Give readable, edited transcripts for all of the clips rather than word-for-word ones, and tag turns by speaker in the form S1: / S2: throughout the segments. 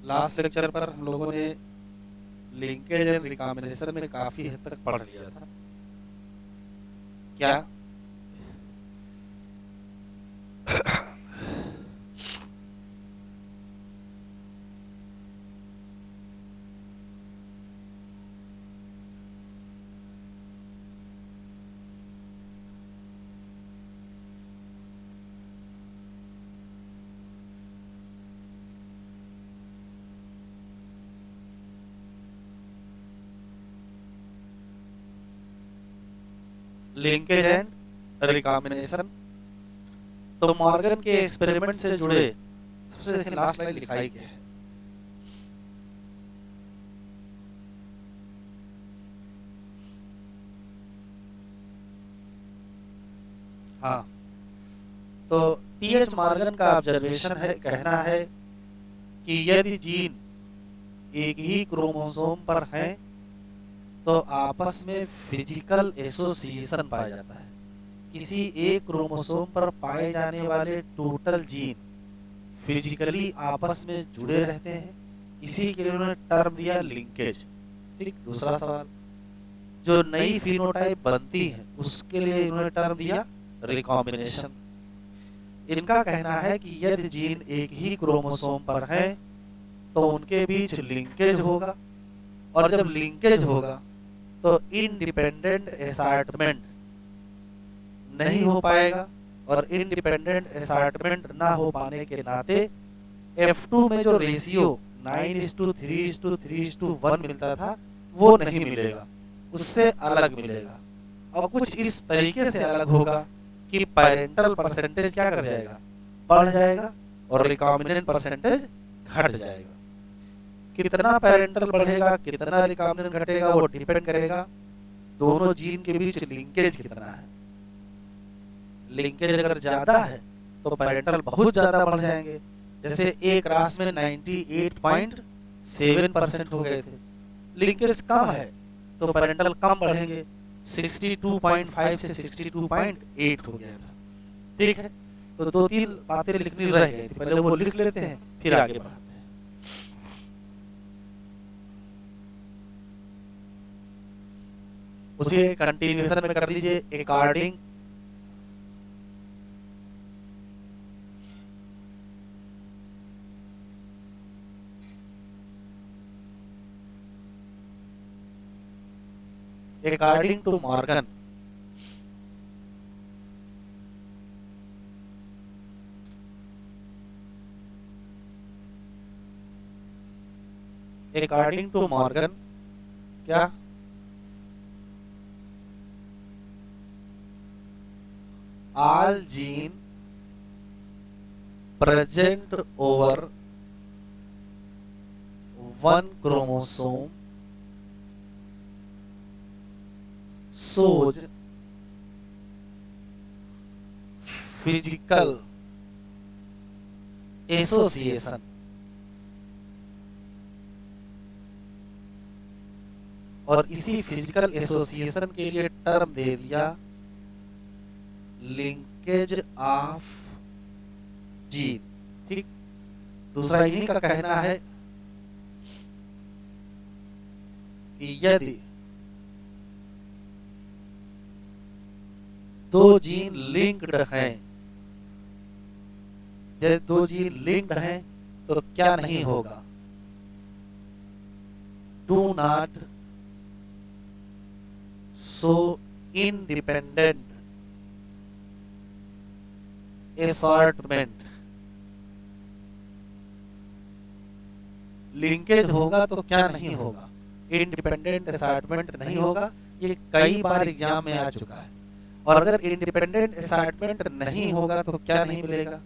S1: Last lecture पर हम लोगों ने लिंकेज एंड रिकॉम्बिनेशन में काफी हद तक पढ़ लिया था। क्या लिंकेज एंड रिकॉम्बिनेशन, तो मॉर्गन के एक्सपेरिमेंट से जुड़े सबसे देखिए लास्ट लाइन लिखाई क्या है। हाँ, तो टीएच मॉर्गन का ऑब्जर्वेशन है, कहना है कि यदि जीन एक ही क्रोमोसोम पर हैं तो आपस में फिजिकल एसोसिएशन पाया जाता है। किसी एक क्रोमोसोम पर पाए जाने वाले टोटल जीन फिजिकली आपस में जुड़े रहते हैं, इसी के लिए उन्होंने टर्म दिया लिंकेज। ठीक, दूसरा सवाल, जो नई फिनोटाइप बनती है उसके लिए इन्होंने टर्म दिया रिकॉम्बिनेशन। इनका कहना है कि यदि जीन एक ही क्रोमोसोम पर हैं तो उनके बीच लिंकेज होगा, और जब लिंकेज होगा तो इंडिपेंडेंट असॉर्टमेंट नहीं हो पाएगा, और इंडिपेंडेंट असॉर्टमेंट ना हो पाने के नाते F2 में जो रेशियो 9:3:3:1 मिलता था वो नहीं मिलेगा, उससे अलग मिलेगा। और कुछ इस तरीके से अलग होगा कि पेरेंटल परसेंटेज क्या कर जाएगा, बढ़ जाएगा, और रिकॉम्बिनेंट परसेंटेज घट जाएगा। कितना पेरेंटल बढ़ेगा कितना रिकॉम्बिनेंट घटेगा वो डिपेंड करेगा दोनों जीन के बीच लिंकेज कितना है। लिंकेज अगर ज्यादा है तो पेरेंटल बहुत ज्यादा बढ़ जाएंगे, जैसे एक रास में 98.7% हो गए थे। लिंकेज कम है तो पेरेंटल कम बढ़ेंगे, 62.5 से 62.8 हो गया था। ठीक है, तो दो तीन बातें लिखनी रह गई थी, पहले वो लिख लेते हैं फिर आगे बढ़ाते हैं। उसी कंटिन्यूएशन में कर दीजिए according according to Morgan, according to Morgan क्या, all gene present over one chromosome shows physical association। और इसी फिजिकल एसोसिएशन के लिए टर्म दे दिया लिंकेज ऑफ जीन। ठीक, दूसरा इन्हीं का कहना है कि यदि दो जीन लिंक्ड हैं, यदि दो जीन लिंक्ड हैं तो क्या नहीं होगा, do not so independent assortment. Linkage होगा तो क्या नहीं होगा, इंडिपेंडेंट असॉर्टमेंट नहीं होगा। ये कई बार एग्जाम में आ चुका है। और अगर इंडिपेंडेंट असॉर्टमेंट नहीं होगा तो क्या नहीं मिलेगा,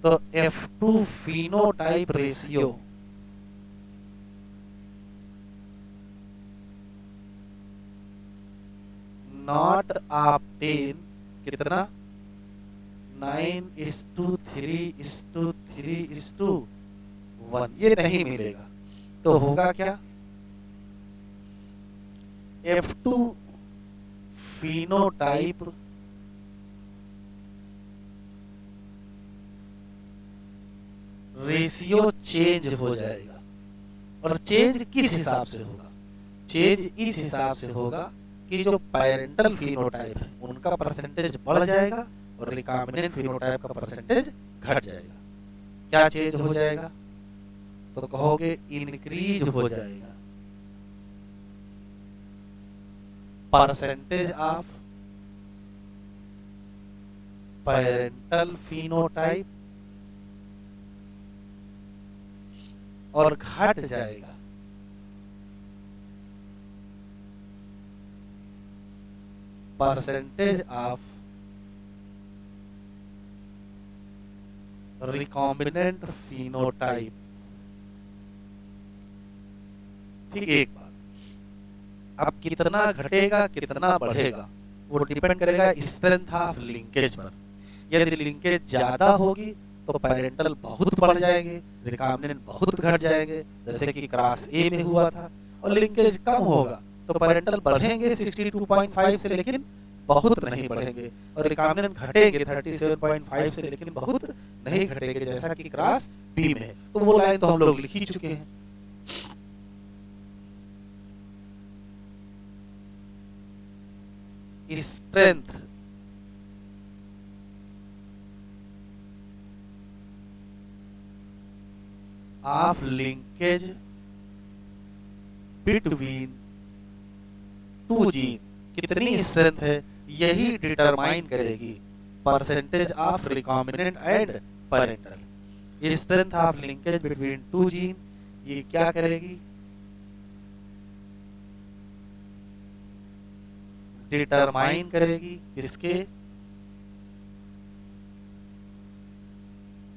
S1: तो F2 phenotype ratio not obtain कितना, 9:3:3:1, ये नहीं मिलेगा। तो होगा क्या, F2 फिनोटाइप रेशियो चेंज हो जाएगा। और चेंज किस हिसाब से होगा? चेंज इस हिसाब से होगा कि जो पेरेंटल फिनोटाइप है उनका परसेंटेज बढ़ जाएगा और रिकॉम्बिनेंट फिनोटाइप का परसेंटेज घट जाएगा। क्या चेंज हो जाएगा? तो कहोगे इंक्रीज हो जाएगा परसेंटेज ऑफ पेरेंटल फिनोटाइप और घट जाएगा परसेंटेज ऑफ रिकॉम्बिनेंट फिनोटाइप। ठीक, एक बात, अब कितना घटेगा कितना बढ़ेगा वो डिपेंड करेगा स्ट्रेंथ ऑफ लिंकेज पर। यदि लिंकेज ज्यादा होगी तो पेरेंटल बहुत बढ़ जाएंगे, रिकॉम्बिनेंट बहुत घट जाएंगे, जैसे कि क्लास ए में हुआ था। और लिंकेज कम होगा तो पेरेंटल बढ़ेंगे 62.5 से, लेकिन बहुत नहीं बढ़ेंगे, और रिकॉम्बिनेंट घटेंगे 37.5 से, लेकिन बहुत नहीं घटेंगे, जैसा कि क्लास बी में है। तो वो लाइन तो हम लोग लिख ही चुके हैं। Strength of linkage between two gene, कितनी स्ट्रेंथ है यही डिटरमाइन करेगी percentage of recombinant and parental. Strength of linkage between two gene ये क्या करेगी? डिटरमाइन करेगी किसके?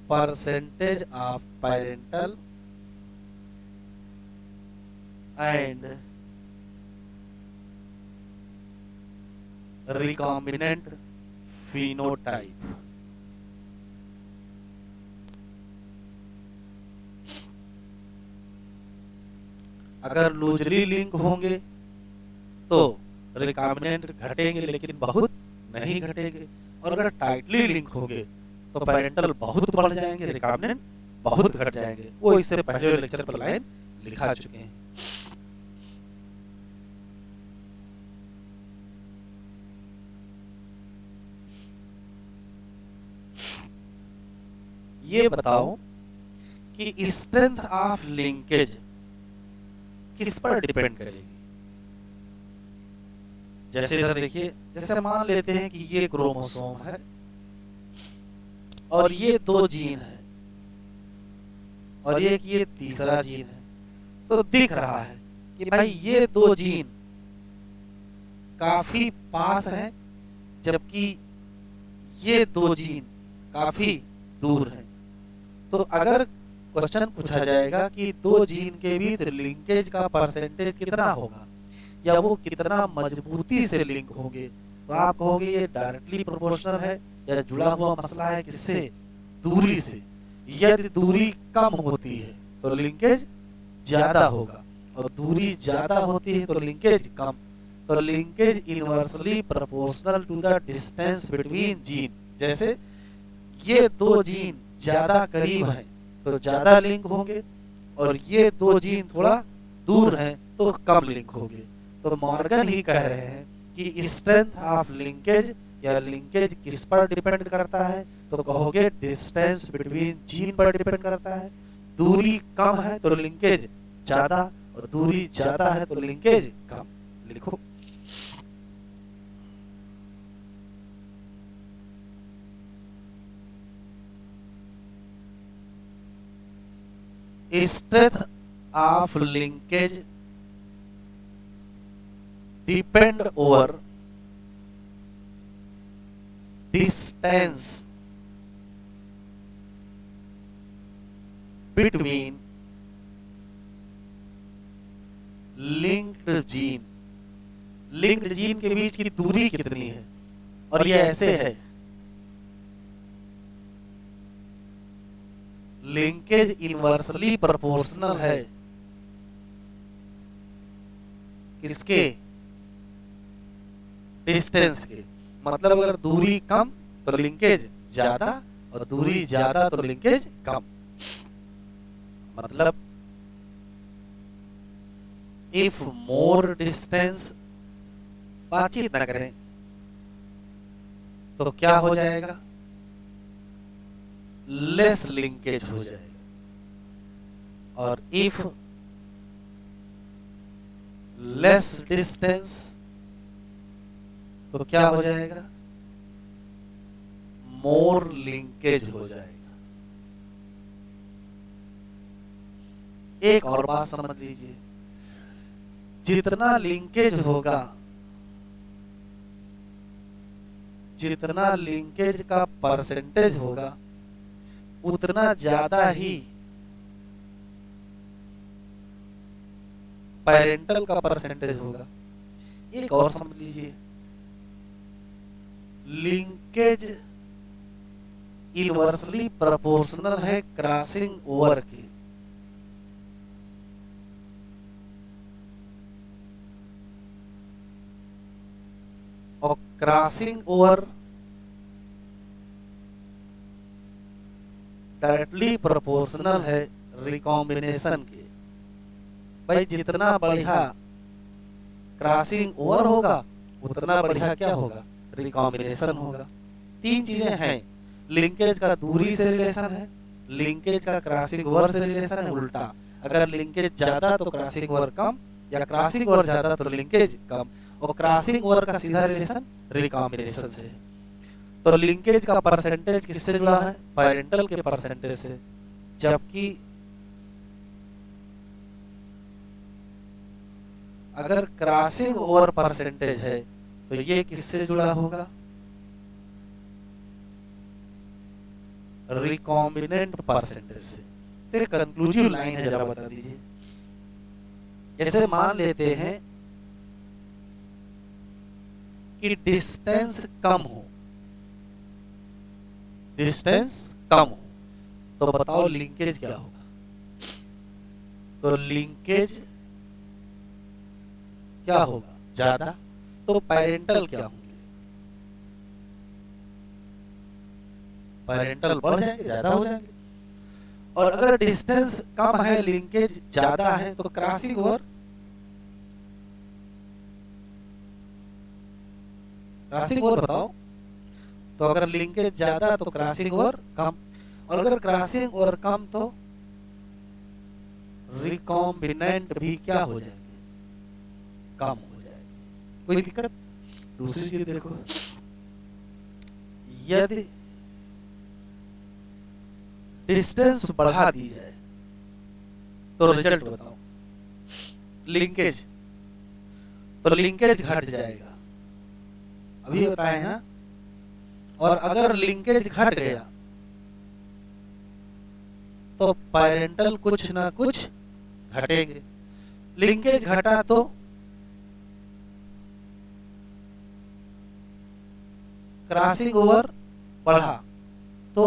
S1: Percentage of parental and recombinant phenotype. अगर लूजली लिंक होंगे तो रिकॉम्बिनेंट घटेंगे लेकिन बहुत नहीं घटेंगे, और अगर टाइटली लिंक होंगे तो पेरेंटल बहुत बढ़ जाएंगे, रिकॉम्बिनेंट बहुत घट जाएंगे। वो इससे पहले लेक्चर पर लाइन लिखा चुके हैं। ये बताओ कि स्ट्रेंथ ऑफ लिंकेज किस पर डिपेंड करेगी? जैसे इधर देखिए, जैसे मान लेते हैं कि ये क्रोमोसोम है और ये दो जीन है और एक ये तीसरा जीन है, तो दिख रहा है कि भाई ये दो जीन काफी पास हैं, जबकि ये दो जीन काफी दूर हैं। तो अगर क्वेश्चन पूछा जाएगा कि दो जीन के बीच लिंकेज का परसेंटेज कितना होगा या वो कितना मजबूती से लिंक होंगे, तो आप कहोगे ये डायरेक्टली प्रोपोर्शनल है या जुड़ा हुआ मसला है किससे? दूरी से। यदि दूरी कम होती है तो लिंकेज ज्यादा होगा, और दूरी ज्यादा होती है तो लिंकेज कम। तो linkage inversely proportional to the distance between gene. जैसे ये दो जीन ज्यादा करीब हैं तो ज्यादा लिंक होंगे, और ये दो जीन थोड़ा दूर हैं तो कम लिंक होंगे। तो मॉर्गन ही कह रहे हैं कि स्ट्रेंथ ऑफ लिंकेज या लिंकेज किस पर डिपेंड करता है? तो कहोगे डिस्टेंस बिटवीन जीन पर डिपेंड करता है। दूरी कम है तो लिंकेज ज्यादा, और दूरी ज्यादा है तो लिंकेज कम। लिखो strength of linkage depend over distance between linked gene। linked gene के बीच की दूरी कितनी है? और ये ऐसे है, लिंकेज इनवर्सली प्रोपोर्शनल है किसके? डिस्टेंस के। मतलब अगर दूरी कम तो लिंकेज ज्यादा, और दूरी ज्यादा तो लिंकेज कम। मतलब इफ मोर डिस्टेंस, बातचीत ना करें तो क्या हो जाएगा, लेस लिंकेज हो जाएगा। और इफ लेस डिस्टेंस तो क्या हो जाएगा, मोर लिंकेज हो जाएगा। एक और बात समझ लीजिए, जितना लिंकेज होगा, जितना लिंकेज का परसेंटेज होगा, उतना ज्यादा ही पेरेंटल का परसेंटेज होगा। एक और समझ लीजिए, लिंकेज इनवर्सली प्रोपोर्शनल है क्रॉसिंग ओवर के। और क्रॉसिंग ओवर डायरेक्टली प्रोपोर्शनल है रिकॉम्बिनेशन के। भाई जितना बढ़िया क्रॉसिंग ओवर होगा, उतना बढ़िया क्या होगा, रिकॉम्बिनेशन होगा। तीन चीजें हैं, लिंकेज का दूरी से रिलेशन है, लिंकेज का क्रॉसिंग ओवर से रिलेशन है, उल्टा अगर लिंकेज ज्यादा तो क्रॉसिंग ओवर कम, या क्रॉसिंग ओवर ज्यादा तो लिंकेज कम। और क्रॉसिंग ओवर का सीधा रिलेशन रिकॉम्बिनेशन से है। तो लिंकेज का परसेंटेज किससे जुड़ा है, पेरेंटल के परसेंटेज से। जबकि अगर क्रॉसिंग ओवर परसेंटेज है तो ये किससे जुड़ा होगा, रिकॉम्बिनेंट परसेंटेज से। तो एक कंक्लूसिव लाइन है, जरा बता दीजिए। जैसे मान लेते हैं कि डिस्टेंस कम हो, डिस्टेंस कम हो, तो बताओ लिंकेज क्या होगा। तो लिंकेज क्या होगा, ज्यादा। तो पेरेंटल क्या होंगे, पेरेंटल बढ़ जाएंगे, ज्यादा हो जाएंगे। और अगर डिस्टेंस कम है, लिंकेज ज्यादा है, तो क्रॉसिंग ओवर, क्रॉसिंग ओवर बताओ। तो अगर लिंकेज ज्यादा तो क्रॉसिंग ओवर कम, और अगर क्रॉसिंग ओवर कम तो रिकॉम्बिनेंट भी क्या हो जाएंगे, कम हो जाएंगे। कोई दिक्कत। दूसरी चीज देखो, यदि डिस्टेंस बढ़ा दी जाए तो रिजल्ट बताओ। लिंकेज, तो लिंकेज घट जाएगा, अभी बताए ना। और अगर लिंकेज घट गया तो पेरेंटल कुछ ना कुछ घटेंगे। लिंकेज घटा तो क्रॉसिंग ओवर बढ़ा तो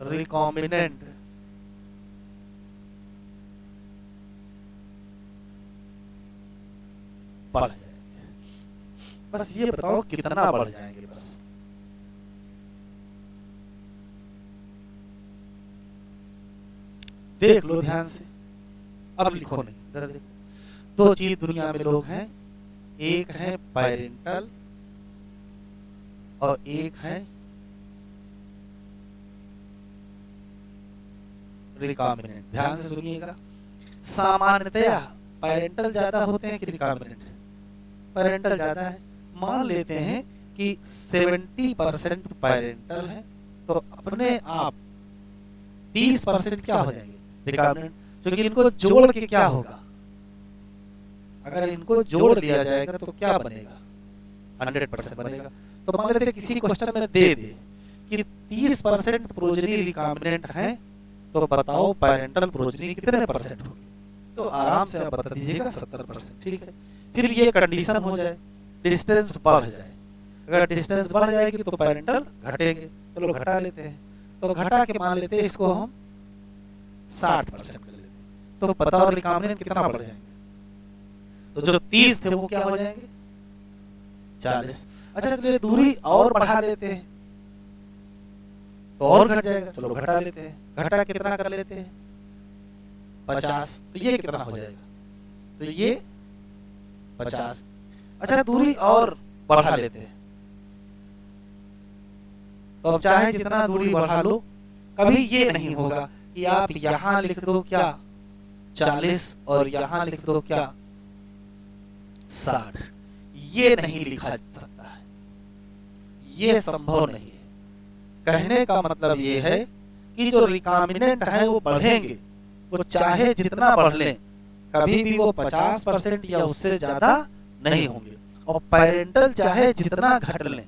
S1: रिकॉम्बिनेंट बढ़ जाएंगे। बस ये बताओ कितना बढ़ जाएंगे, बस। देख लो ध्यान से, अब लिखो नहीं, इधर देखो। दो चीज दुनिया में लोग हैं, एक है पेरेंटल और एक है रिकॉम्बिनेंट। ध्यान से सुनिएगा, सामान्यतया पेरेंटल ज्यादा होते हैं कि रिकॉम्बिनेंट, पेरेंटल ज्यादा है। मान लेते हैं कि 70% पेरेंटल है, तो अपने आप 30% क्या हो जाएंगे, रिकॉम्बिनेंट। क्योंकि इनको जोड़ के क्या होगा, अगर इनको जोड़ दिया जाएगा तो क्या बनेगा, 100% बनेगा। तो मान लेते हैं किसी क्वेश्चन में दे दे कि 30% प्रोजेनी रिकॉम्बिनेंट है, तो बताओ पेरेंटल प्रोजेनी कितने परसेंट होगी। तो आराम से आप बता दीजिएगा 70%। ठीक है। फिर ये कंडीशन हो जाए, डिस्टेंस बढ़ जाए। अगर डिस्टेंस बढ़ जाएगी तो पेरेंटल घटेंगे। चलो घटा लेते हैं, तो घटा के मान लेते हैं इसको हम 60% कर लेते हैं। तो बताओ रिकॉम्बिनेंट कितना बढ़ जाएंगे। तो जो 30 थे वो क्या हो जाएंगे, 40। अच्छा चलिए दूरी और बढ़ा देते हैं, तो और घट जाएगा, चलो घटा लेते हैं। घटा कितना कर लेते हैं, 50, तो ये कितना हो जाएगा, तो ये 50। अच्छा दूरी और बढ़ा लेते हैं, तो अब चाहे जितना दूरी बढ़ा लो, कभी ये नहीं होगा कि आप यहां लिख दो क्या 40 और यहां लिख दो क्या 60, ये नहीं लिखा जा सकता है, ये संभव नहीं है। कहने का मतलब ये है कि जो रिकॉम्बिनेंट है वो बढ़ेंगे, वो चाहे जितना बढ़ लें, कभी भी वो 50% या उससे ज्यादा नहीं होंगे। और पेरेंटल चाहे जितना घट लें,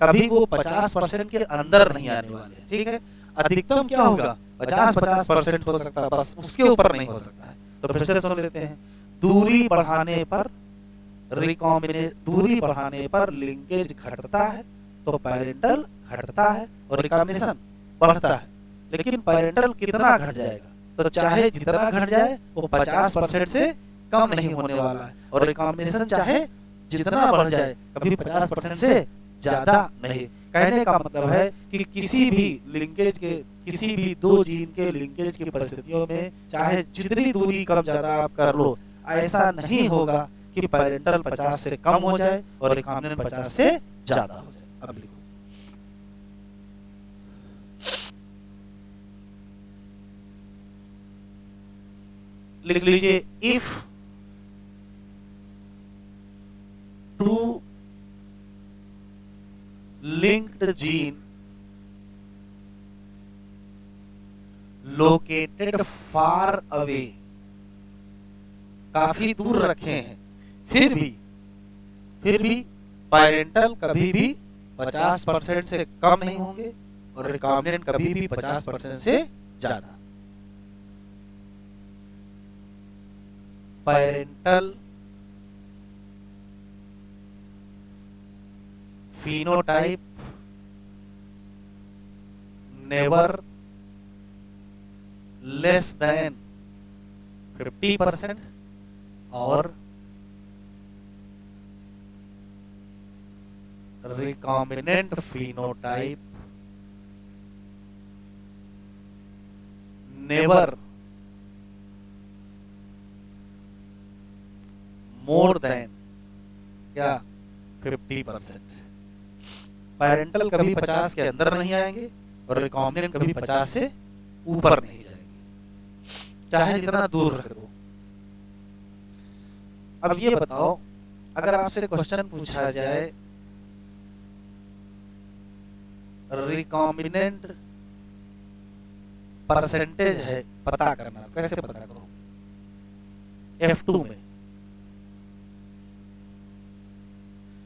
S1: कभी वो 50% के अंदर नहीं आने वाले, ठीक है। अधिकतम क्या होगा, 50% हो सकता है, बस उसके ऊपर नहीं हो सकता है। तो फिर से सुन लेते हैं, दूरी बढ़ाने पर दूरी बढ़ाने पर लिंकेज घटता है तो पेरेंटल घटता है और रिकॉम्बिनेशन बढ़ता है। लेकिन पेरेंटल कितना घट जाएगा, तो चाहे जितना घट जाए वो 50% से कम नहीं होने वाला है, और रिकॉम्बिनेशन चाहे जितना बढ़ जाए कभी 50% से ज्यादा नहीं। कहने का मतलब है कि किसी भी लिंकेज के, किसी भी दो जीन के लिंकेज की परिस्थितियों में चाहे जितनी दूरी कम ज्यादा आप कर लो, ऐसा नहीं होगा कि पेरेंटल 50 से कम हो जाए और रिकॉम्बिनेंट 50 से ज्यादा हो जाए। अब लिखो, लिख लीजिए, if two linked gene located far away, काफी दूर रखे हैं, फिर भी पेरेंटल कभी भी 50% से कम नहीं होंगे और रिकॉम्बिनेंट कभी भी 50% से ज्यादा। Parental phenotype never less than 50% और recombinant phenotype never more than क्या 50%। पेरेंटल कभी 50 के अंदर नहीं आएंगे और रिकॉम्बिनेंट कभी 50 से ऊपर नहीं जाएंगे, चाहे जितना दूर रख दो। अब ये बताओ, अगर आपसे क्वेश्चन पूछा जाए रिकॉम्बिनेंट परसेंटेज है पता करना, कैसे पता करो, F2 में,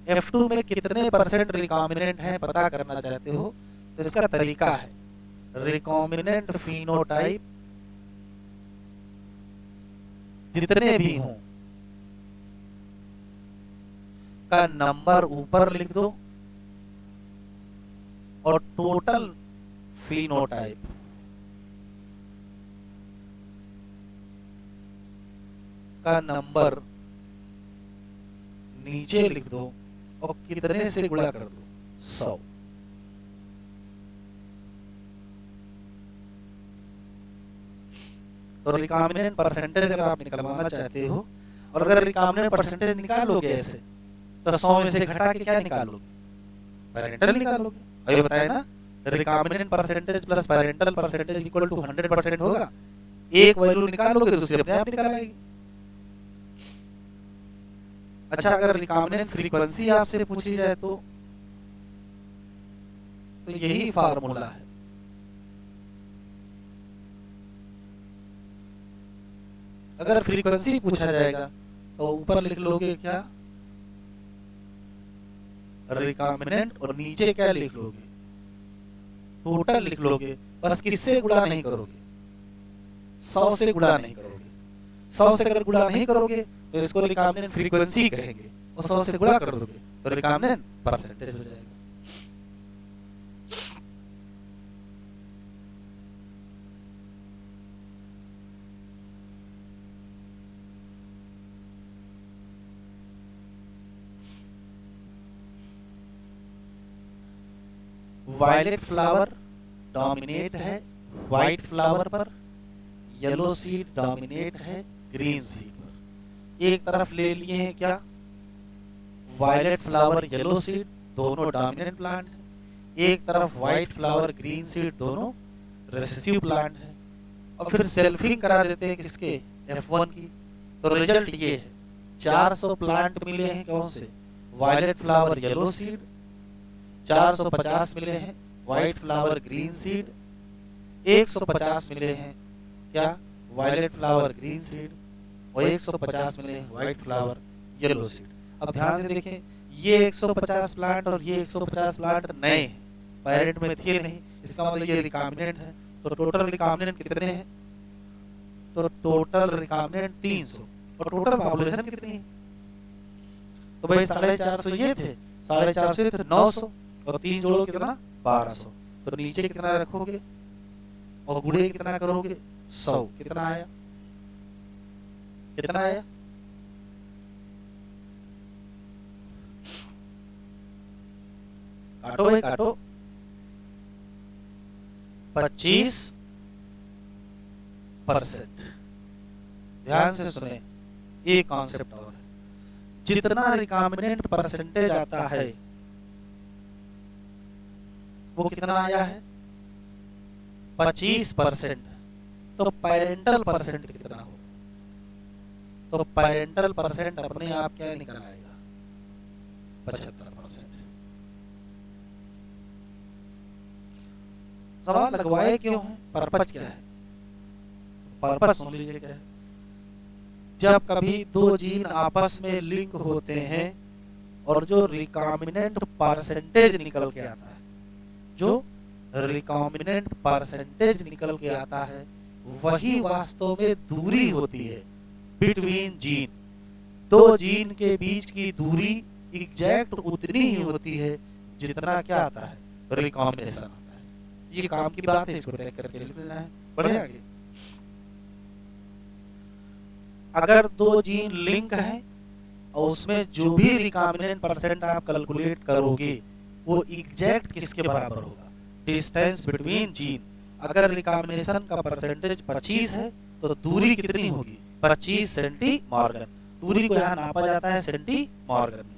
S1: F2 में कितने परसेंट रिकॉम्बिनेंट हैं पता करना चाहते हो, तो इसका तरीका है रिकॉम्बिनेंट फिनोटाइप जितने भी हों का नंबर ऊपर लिख दो और टोटल फिनोटाइप का नंबर नीचे लिख दो और कितने से गुणा कर दो, 100। तो रिकॉम्बिनेंट परसेंटेज अगर आप निकलवाना चाहते हो, और अगर रिकॉम्बिनेंट परसेंटेज निकालोगे ऐसे, तो 100 में से घटा के क्या निकालोगे, पेरेंटल निकालोगे। अभी बताया ना, recombinant percentage plus parental percentage equal to 100% होगा। एक वैल्यू निकालोगे दूसरी अपने आप निकल आएगी। अच्छा, अगर रिकॉम्बिनेंट फ्रीक्वेंसी आपसे पूछी जाए तो यही फार्मूला है। अगर फ्रीक्वेंसी पूछा जाएगा तो ऊपर लिख लोगे क्या, रिकॉम्बिनेंट, और नीचे क्या लिख लोगे, टोटल लिख लोगे। बस किससे गुणा नहीं करोगे, 100 से गुणा नहीं करोगे। 100 से अगर गुणा नहीं करोगे तो इसको रिकॉम्बिनेंट फ्रीक्वेंसी कहेंगे, और 100 से गुणा कर दोगे तो रिकॉम्बिनेंट परसेंटेज हो जाएगा। वायलेट फ्लावर डोमिनेट है व्हाइट फ्लावर पर, येलो सीड डोमिनेट है ग्रीन सीड पर। एक तरफ ले लिए हैं क्या, वायलेट फ्लावर येलो सीड, दोनों डोमिनेंट प्लांट है। एक तरफ व्हाइट फ्लावर ग्रीन सीड, दोनों रिसेसिव प्लांट है। और फिर सेल्फिंग करा देते हैं किसके, F1 की। तो रिजल्ट ये है 400 प्लांट मिले हैं कौन से, वायलेट फ्लावर येलो सीड, 450 मिले हैं व्हाइट फ्लावर ग्रीन सीड, 150 मिले हैं क्या, वायलेट फ्लावर ग्रीन सीड, और 150 मिले हैं व्हाइट फ्लावर येलो सीड। अब ध्यान से देखें, ये 150 प्लांट और ये 150 प्लांट नए हैं, पेरेंट में थे नहीं, इसका मतलब ये रिकॉम्बिनेंट है। तो टोटल रिकॉम्बिनेंट कितने हैं, तो टोटल रिकॉम्बिनेंट 300, और टोटल पॉपुलेशन कितनी है, तो भाई 450 ये थे, 450 थे 900, और 3 जोड़ो कितना 1200। तो नीचे कितना रखोगे और गुणे कितना करोगे 100, कितना आया, कितना आया, काटो भाई काटो, 25%। ध्यान से सुने, एक कॉन्सेप्ट और है, जितना रिकॉम्बिनेंट परसेंटेज आता है वो कितना आया है 25%। तो पेरेंटल परसेंट कितना हो, तो पेरेंटल परसेंट अपने आप क्या निकल आएगा 75%। सवाल लगवाए क्यों है, पर्पस क्या है, पर्पस सुन लीजिए क्या है। जब कभी दो जीन आपस में लिंक होते हैं और जो रिकॉम्बिनेंट परसेंटेज निकल के आता है, जो रिकॉम्बिनेंट परसेंटेज निकल के आता है, वही वास्तव में दूरी होती है बिटवीन जीन। दो जीन के बीच की दूरी एग्जैक्ट उतनी ही होती है जितना क्या आता है, रिकॉम्बिनेशन आता है। ये काम की बात है, इसको टैग करके लिख लेना है। बढ़े आगे, अगर दो जीन लिंक हैं और उसमें जो भी रिकॉम्बिनेंट परसेंट आप कैलकुलेट करोगे वो एग्जैक्ट किसके बराबर होगा, डिस्टेंस बिटवीन जीन। अगर रिकॉम्बिनेशन का परसेंटेज 25 है तो दूरी कितनी होगी 25 सेंटीमॉर्गन। दूरी को यहाँ नापा जाता है सेंटीमॉर्गन में।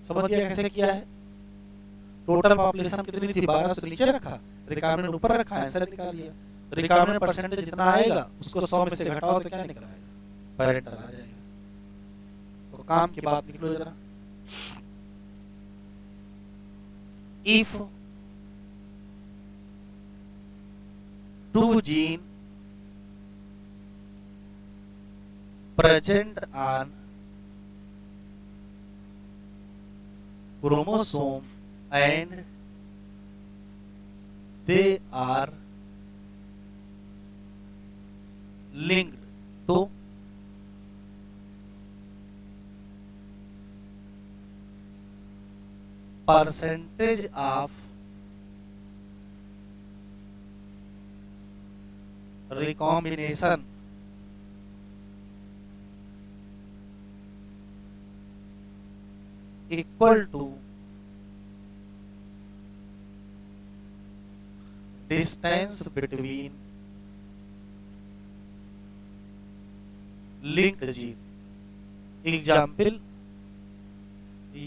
S1: समझिए कैसे किया है। टोटल पॉपुलेशन कितनी थी 1200 नीचे रखा, रिकॉम्बिनेंट ऊपर रखा, आंसर निकाल लिया। रिकॉम्बिनेंट परसेंटेज जितना आएगा उसको 100 में से घटाओ तो क्या निकल आएगा, पेरेंटल आ जाएगा। तो काम की बात लिख लो जरा। If two gene present on chromosome and they are linked, तो percentage of recombination equal to distance between linked gene। Example,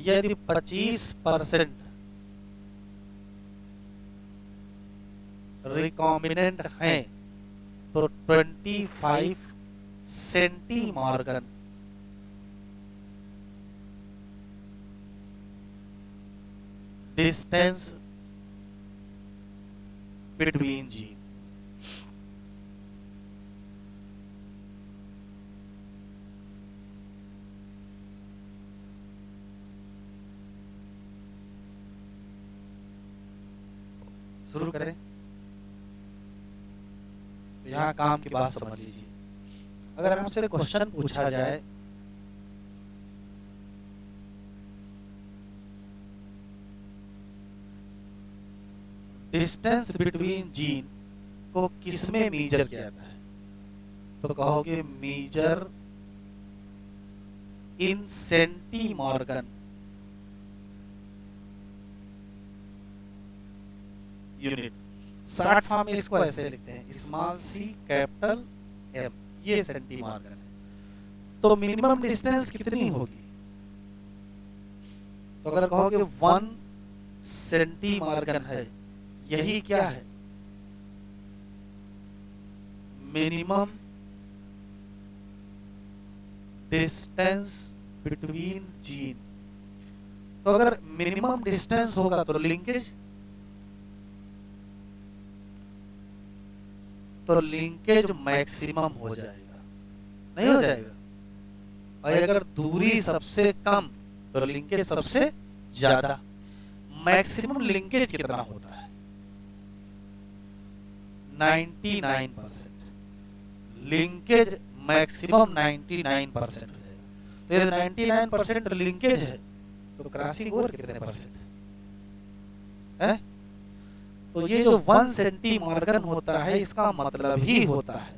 S1: यदि 25% रिकॉम्बिनेंट हैं तो 25 सेंटीमॉर्गन डिस्टेंस बिटवीन जीन। शुरू करें, तो यहां काम की बात समझ लीजिए। अगर आपसे क्वेश्चन पूछा जाए डिस्टेंस बिटवीन जीन को किसमें मेजर किया जाता है, तो कहोगे measure in सेंटीमॉर्गन unit. Short form में इसको ऐसे लिखते हैं, स्मॉल सी कैपिटल एम, ये सेंटीमॉर्गन है। तो मिनिमम डिस्टेंस कितनी होगी? तो अगर कहोगे 1 सेंटीमॉर्गन है, यही क्या है? Minimum distance between gene. तो अगर मिनिमम डिस्टेंस होगा तो लिंकेज, तो लिंकेज मैक्सिमम हो जाएगा, नहीं हो जाएगा? और अगर दूरी सबसे कम तो लिंकेज सबसे ज्यादा। मैक्सिमम लिंकेज कितना होता है? 99%। लिंकेज मैक्सिमम 99% हो जाएगा। तो यदि 99% लिंकेज है तो क्रॉसिंग ओवर कितने परसेंट है? तो ये जो 1 सेंटीमॉर्गन होता है, इसका मतलब ही होता है,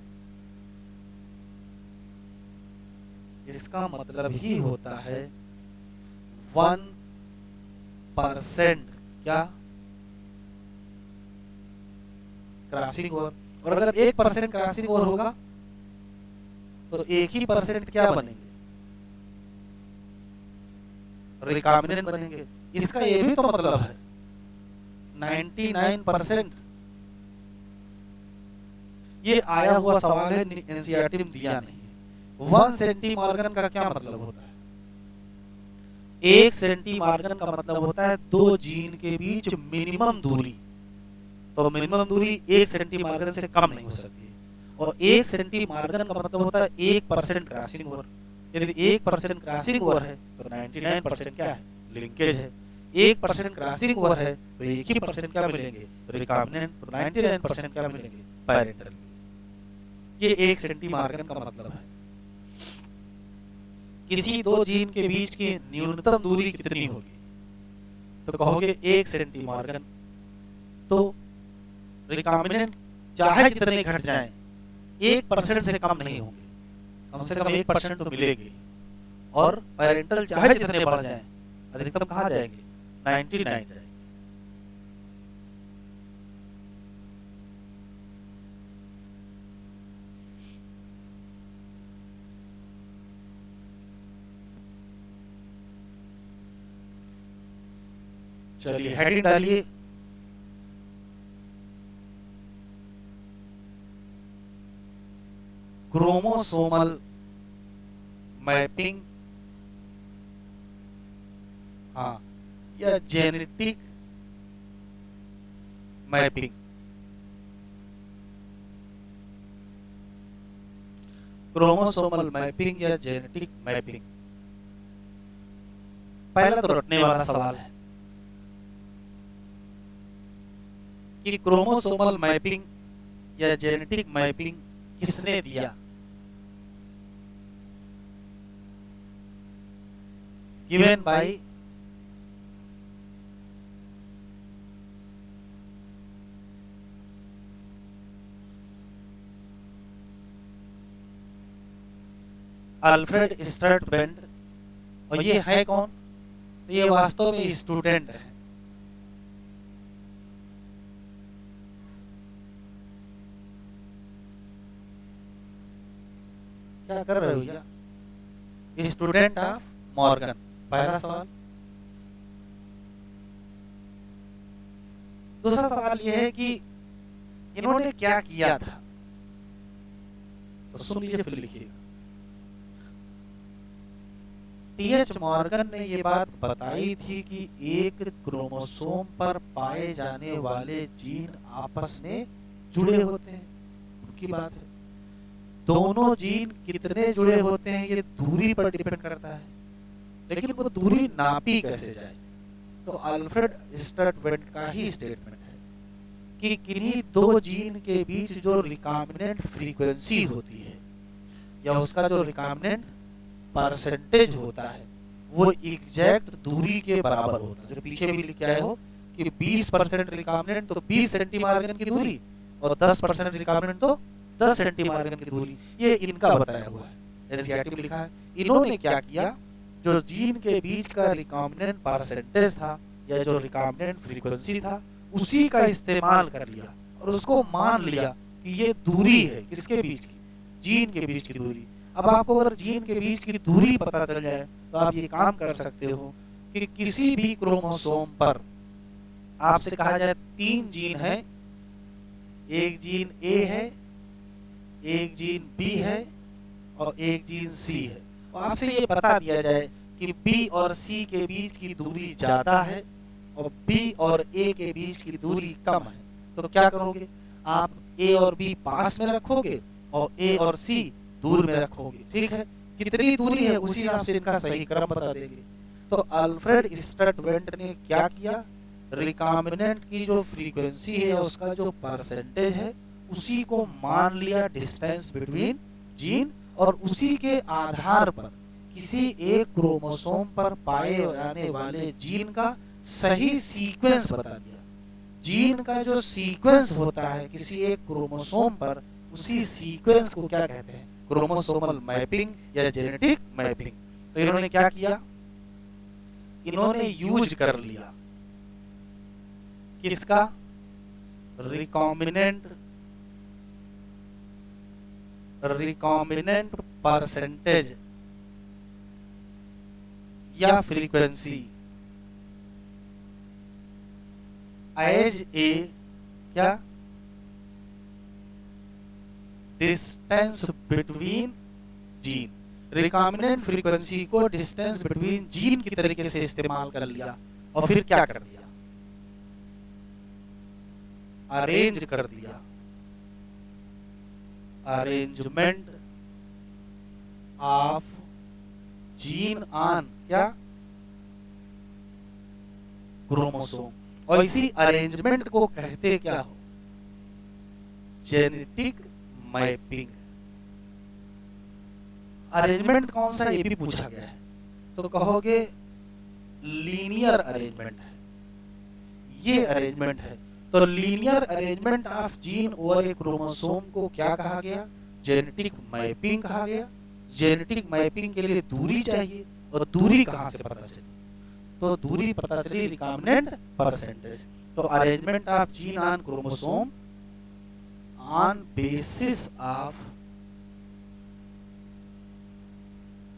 S1: इसका मतलब ही होता है 1% क्या क्रॉसिंग ओवर। और अगर 1% क्रॉसिंग ओवर होगा तो 1 ही परसेंट क्या बनेंगे? रिकॉम्बिनेंट बनेंगे। इसका ये भी तो मतलब है 99%। ये आया हुआ सवाल है, एनसीईआरटी में दिया नहीं है। 1 सेंटीमॉर्गन का क्या मतलब होता है? 1 सेंटीमॉर्गन का मतलब होता है 2 जीन के बीच मिनिमम दूरी। तो मिनिमम दूरी 1 सेंटीमॉर्गन से कम नहीं हो सकती। और 1 सेंटीमॉर्गन का मतलब होता है 1% क्रॉसिंग ओवर। यदि 1% क्रॉसिंग ओवर है तो 99% क्या है? लिंकेज है। 1% क्रॉसिंग ओवर है तो 1 ही परसेंट क्या मिलेंगे? रिकॉम्बिनेंट। तो 99% क्या मिलेंगे? पैरेंटल। ये 1 सेंटीमॉर्गन का मतलब है। किसी 2 जीन के बीच की न्यूनतम दूरी कितनी होगी? तो कहोगे 1 सेंटीमॉर्गन। तो रिकॉम्बिनेंट चाहे जितने घट जाएं 1% से कम नहीं होंगे, कम से कम 1% तो मिलेगी। और पैरेंटल चाहे जितने बढ़ जाएं, अधिकतम कहाँ जाएंगे? 99 जाएंगे। चलिए हेडिंग डालिए। क्रोमोसोमल मैपिंग, हाँ, या जेनेटिक मैपिंग। क्रोमोसोमल मैपिंग या जेनेटिक मैपिंग। पहला तो रटने वाला सवाल है कि क्रोमोसोमल मैपिंग या जेनेटिक मैपिंग किसने दिया? Given by Alfred Sturtevant. और ये है कौन? तो ये वास्तव में स्टूडेंट है। क्या कर रहे हो भैया? Student of Morgan. पहला सवाल। दूसरा सवाल यह है कि इन्होंने क्या किया था? तो सुन लीजिए फिर लिखिएगा। टीएच मॉर्गन ने ये बात बताई थी कि एक क्रोमोसोम पर पाए जाने वाले जीन आपस में जुड़े होते हैं। उनकी बात है। दोनों जीन कितने जुड़े होते हैं ये दूरी पर डिपेंड करता है, लेकिन वो दूरी नापी कैसे जाए? तो अल्फ्रेड स्टर्टबेंड का ही स्टेटमेंट है कि किन्हीं 2 जीन के बीच जो रिकॉम्बिनेंट फ्रीक्वेंसी होती है या उसका जो रिकॉम्बिनेंट परसेंटेज होता है वो एग्जैक्ट दूरी के बराबर होता है। जो पीछे भी लिख के आए हो कि 20% रिकॉम्बिनेंट तो 20 सेंटीमॉर्गन की दूरी और 10% रिकॉम्बिनेंट तो 10 सेंटीमॉर्गन की दूरी। ये इनका बताया हुआ है, एनसीईआरटी में लिखा है। इन्होंने क्या किया जो जीन के बीच का रिकॉम्बिनेंट परसेंटेज था या जो रिकॉम्बिनेंट फ्रीक्वेंसी था उसी का इस्तेमाल कर लिया और उसको मान लिया कि ये दूरी है किसके बीच की, जीन के बीच की दूरी। अब आपको अगर जीन के बीच की दूरी पता चल जाए तो आप ये काम कर सकते हो कि किसी भी क्रोमोसोम पर आपसे कहा जाए 3 जीन है, एक जीन ए है, एक जीन बी है और एक जीन सी है, तो आपसे ये बता दिया जाए कि बी और सी के बीच की दूरी ज्यादा है और बी और ए के बीच की दूरी कम है, तो क्या करोगे आप ए और बी पास में रखोगे और ए और सी दूर में रखोगे। ठीक है, कितनी दूरी है उसी हिसाब से इनका सही क्रम बता देंगे। तो अल्फ्रेड स्टटवेंट ने क्या किया, रिकॉम्बिनेंट की जो फ्रीक्वेंसी है उसका जो परसेंटेज है उसी को मान लिया डिस्टेंस बिटवीन जीन और उसी के आधार पर किसी एक क्रोमोसोम पर पाए जाने वाले जीन का सही सीक्वेंस बता दिया। जीन का जो सीक्वेंस होता है किसी एक क्रोमोसोम पर, उसी सीक्वेंस को क्या कहते हैं, क्रोमोसोमल मैपिंग या जेनेटिक मैपिंग। तो इन्होंने क्या किया, इन्होंने यूज कर लिया किसका, रिकॉम्बिनेंट परसेंटेज या फ्रीक्वेंसी एज ए क्या, distance between gene. Recombinant frequency को डिस्टेंस बिटवीन जीन की तरीके से इस्तेमाल कर लिया और फिर क्या कर दिया, अरेंज कर दिया, अरेंजमेंट ऑफ जीन ऑन क्या, क्रोमोसोम। और इसी अरेंजमेंट को कहते क्या हो, जेनेटिक मैपिंग। अरेंजमेंट कौन सा ये भी पूछा गया है, तो कहोगे लीनियर अरेंजमेंट है, ये अरेंजमेंट है। तो linear arrangement of gene over A chromosome को क्या कहा गया, जेनेटिक मैपिंग कहा गया। जेनेटिक मैपिंग के लिए दूरी चाहिए और दूरी कहां से पता चली, तो दूरी पता चली रिकॉम्बिनेंट परसेंटेज। तो arrangement of gene on chromosome on basis of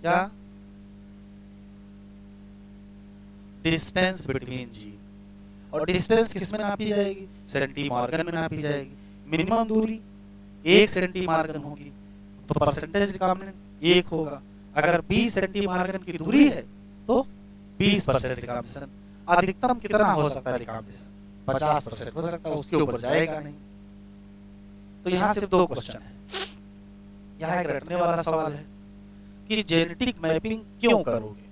S1: क्या, डिस्टेंस बिटवीन जीन। और डिस्टेंस किस में नापी जाएगी, सेंटीमॉर्गन में नापी जाएगी। मिनिमम दूरी 1 सेंटीमॉर्गन होगी तो परसेंटेज रिकॉम्बिनेंट 1 होगा। अगर 20 सेंटीमॉर्गन की दूरी है तो 20% रिकॉम्बिनेशन। अधिकतम कितना हो सकता है रिकॉम्बिनेशन, 50% हो सकता है, उसके ऊपर जाएगा नहीं। तो यहाँ से 2 क्वेश्चन है। यहाँ एक रटने वाला सवाल है कि जेनेटिक मैपिंग क्यों करोगे,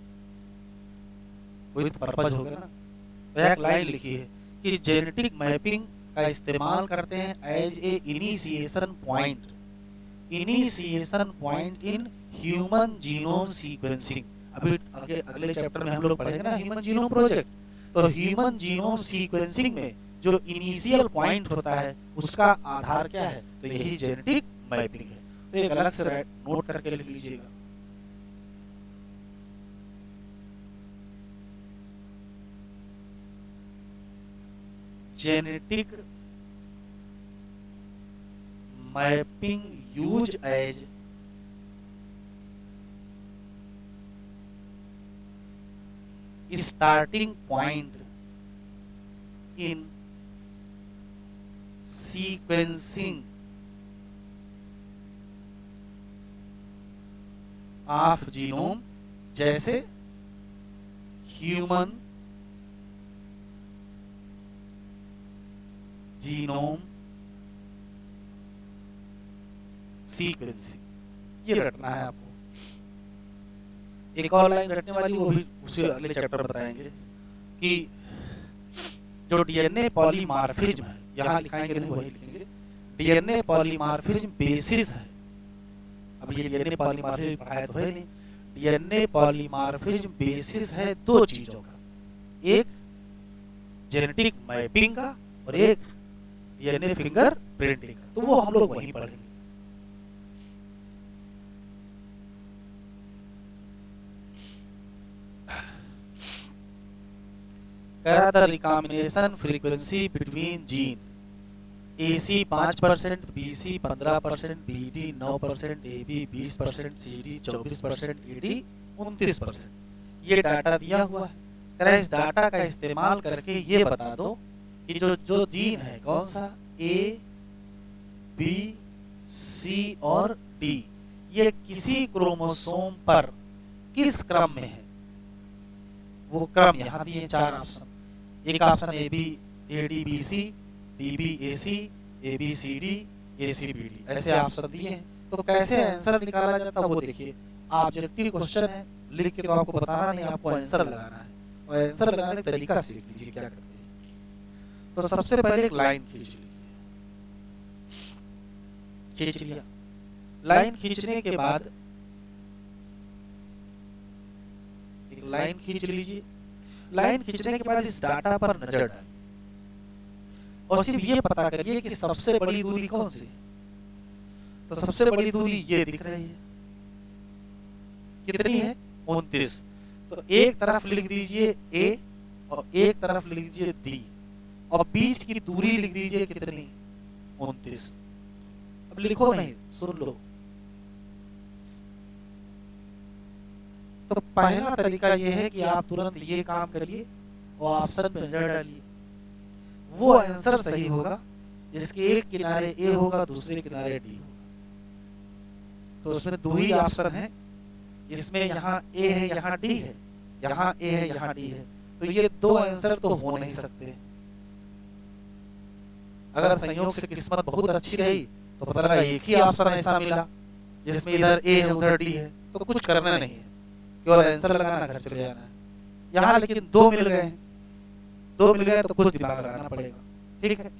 S1: वही तो पर्पज होगा ना। तो एक लाइन लिखी है कि जेनेटिक मैपिंग का इस्तेमाल करते हैं as a initiation point, initiation point in human genome sequencing. अभी अगले चैप्टर में हम लोग पढ़ेंगे ना ह्यूमन जीनोम प्रोजेक्ट। तो ह्यूमन जीनोम सीक्वेंसिंग में जो इनिशियल पॉइंट होता है उसका आधार क्या है, तो यही जेनेटिक मैपिंग है। तो एक अलग से नोट करके लिख लीजिएगा। Genetic mapping use as starting point in sequencing of genome, जैसे ह्यूमन जीनोम सीक्वेंसिंग, ये रटना है आपको। एक और लाइन रटने वाली, वो भी उसे अगले चैप्टर बताएंगे कि जो डीएनए पॉलीमॉर्फिज्म है, यहाँ लिखाएंगे नहीं वही लिखेंगे, डीएनए पॉलीमॉर्फिज्म बेसिस है। अब ये डीएनए पॉलीमॉर्फिज्म पढ़ाया तो है नहीं। डीएनए पॉलीमॉर्फिज्म बेसिस है 2 चीजों का, एक जेनेटिक मैपिंग का और एक डीएनए फिंगर प्रिंटिंग का। तो वो हम लोग वहीं पढ़ेंगे। कह रहा था recombination frequency between gene AC 5%, BC 15%, BD 9%, AB 20%, CD 24%, ED 29%, ये डाटा दिया हुआ है। कह रहा है इस डाटा का इस्तेमाल करके ये बता दो कि जो जीन है कौन सा A, B, C और D ये किसी क्रोमोसोम पर किस क्रम में है। वो क्रम यहाँ दिए 4 ऑप्शन, एक option AB AD BC, DB AC, AB CD, AC BD, ऐसे ऑप्शन दिए हैं। तो कैसे आंसर निकाला जाता है वो देखिए। ऑब्जेक्टिव क्वेश्चन है, लिख के तो आपको बताना नहीं, आपको आंसर लगाना है और आंसर लगाने का तरीका सीख लीजिए क्या करते हैं। तो सबसे पहले एक लाइन खींच लीजिए, खींच लिया। लाइन खींचने के बाद एक लाइन खींच लीजिए। लाइन खींचने के बाद इस डाटा पर नजर डालिए और सिर्फ ये पता करिए कि सबसे बड़ी दूरी कौन सी है। तो सबसे बड़ी दूरी ये दिख रही है, कितनी है 29। तो एक तरफ लिख दीजिए A और एक तरफ लिख दीजिए D और बीच की दूरी लिख दीजिए कितनी 29। अब लिखो नहीं, सुन लो। तो पहला तरीका यह है कि आप तुरंत ये काम करिए और ऑप्शन पे नजर डालिए। वो आंसर सही होगा जिसके एक किनारे A होगा दूसरे किनारे D होगा। तो उसमें दो ही ऑप्शन है, इसमें यहाँ A है यहाँ D है, यहाँ A है यहाँ D है, तो ये दो आंसर तो हो नहीं सकते। अगर संयोग से किस्मत बहुत अच्छी रही तो पता लगा एक ही ऑप्शन ऐसा मिला जिसमें इधर A है उधर D है, तो कुछ करना नहीं है, केवल आंसर लगाना, घर चले जाना है। यहाँ लेकिन दो मिल गए हैं, दो मिल गए तो कुछ दिमाग लगाना पड़ेगा, ठीक है।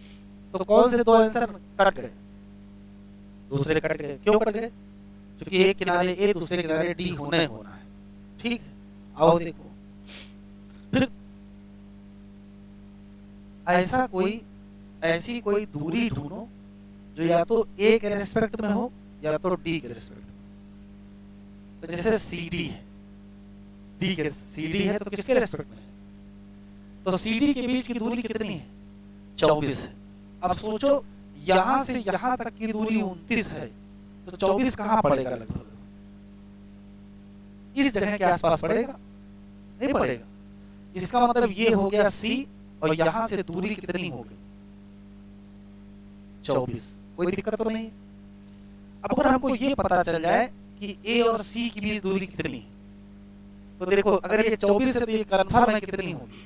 S1: तो कौन से दो आंसर कट गए, दूसरे कट गए। क्यों कट गए? क्योंकि एक किनारे A दूसरे किनारे D होना ही होना है, ठीक है। आओ देखो, फिर ऐसी कोई दूरी ढूंढो जो या तो A के रेस्पेक्ट में हो या तो D के रेस्पेक्ट में। तो जैसे CD है, CD है तो किसके रेस्पेक्ट में है? तो CD के बीच की दूरी कितनी है 24 है। अब सोचो यहां से यहां तक की दूरी 29 है, तो 24 कहां पड़ेगा? लगभग इस जगह के आसपास पड़ेगा, नहीं पड़ेगा। इसका मतलब ये हो गया C और यहां से दूरी कितनी हो गई 24। कोई दिक्कत तो नहीं। अब अगर हमको ये पता चल जाए कि A और C के बीच दूरी कितनी है, तो देखो अगर ये 24 है तो ये कन्फर्म है कितनी होगी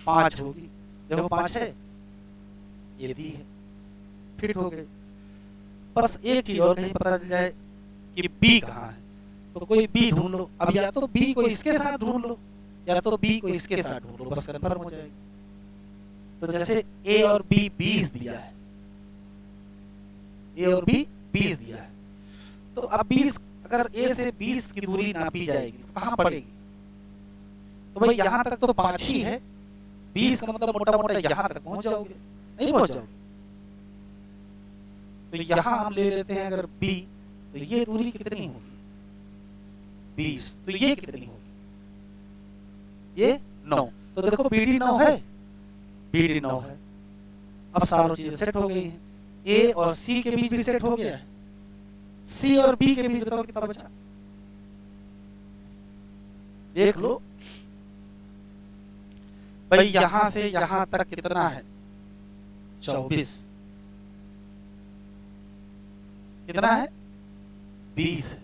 S1: 5 होगी। देखो 5 है, ये दी है, फिट हो गए। बस एक चीज और कहीं पता चल जाए कि B कहाँ है, तो कोई B ढूंढ लो। अब या तो B को इसके साथ ढूंढ लो या तो B को इसके साथ ढूंढ लो, बस कन्फर्म हो जाएगी। तो जैसे A और B 20 दिया है, A और B 20 दिया है, तो अब 20 अगर A से 20 की दूरी नापी जाएगी तो कहां पड़ेगी? तो भाई यहां तक तो 5 ही है, 20 का मतलब मोटा मोटा यहां तक पहुंच जाओगे, नहीं पहुंच जाओगे। तो यहां हम ले लेते हैं अगर B, तो ये दूरी कितनी होगी 20, तो ये कितनी होगी ये 9। तो देखो BD 9 है, BD 9 है। अब सारी चीजें सेट हो गई हैं, A और C के बीच भी सेट हो गया है, C और B के बीच बताओ कितना बचा, देख लो भाई। यहां से यहां तक कितना है 24, कितना है 20 है।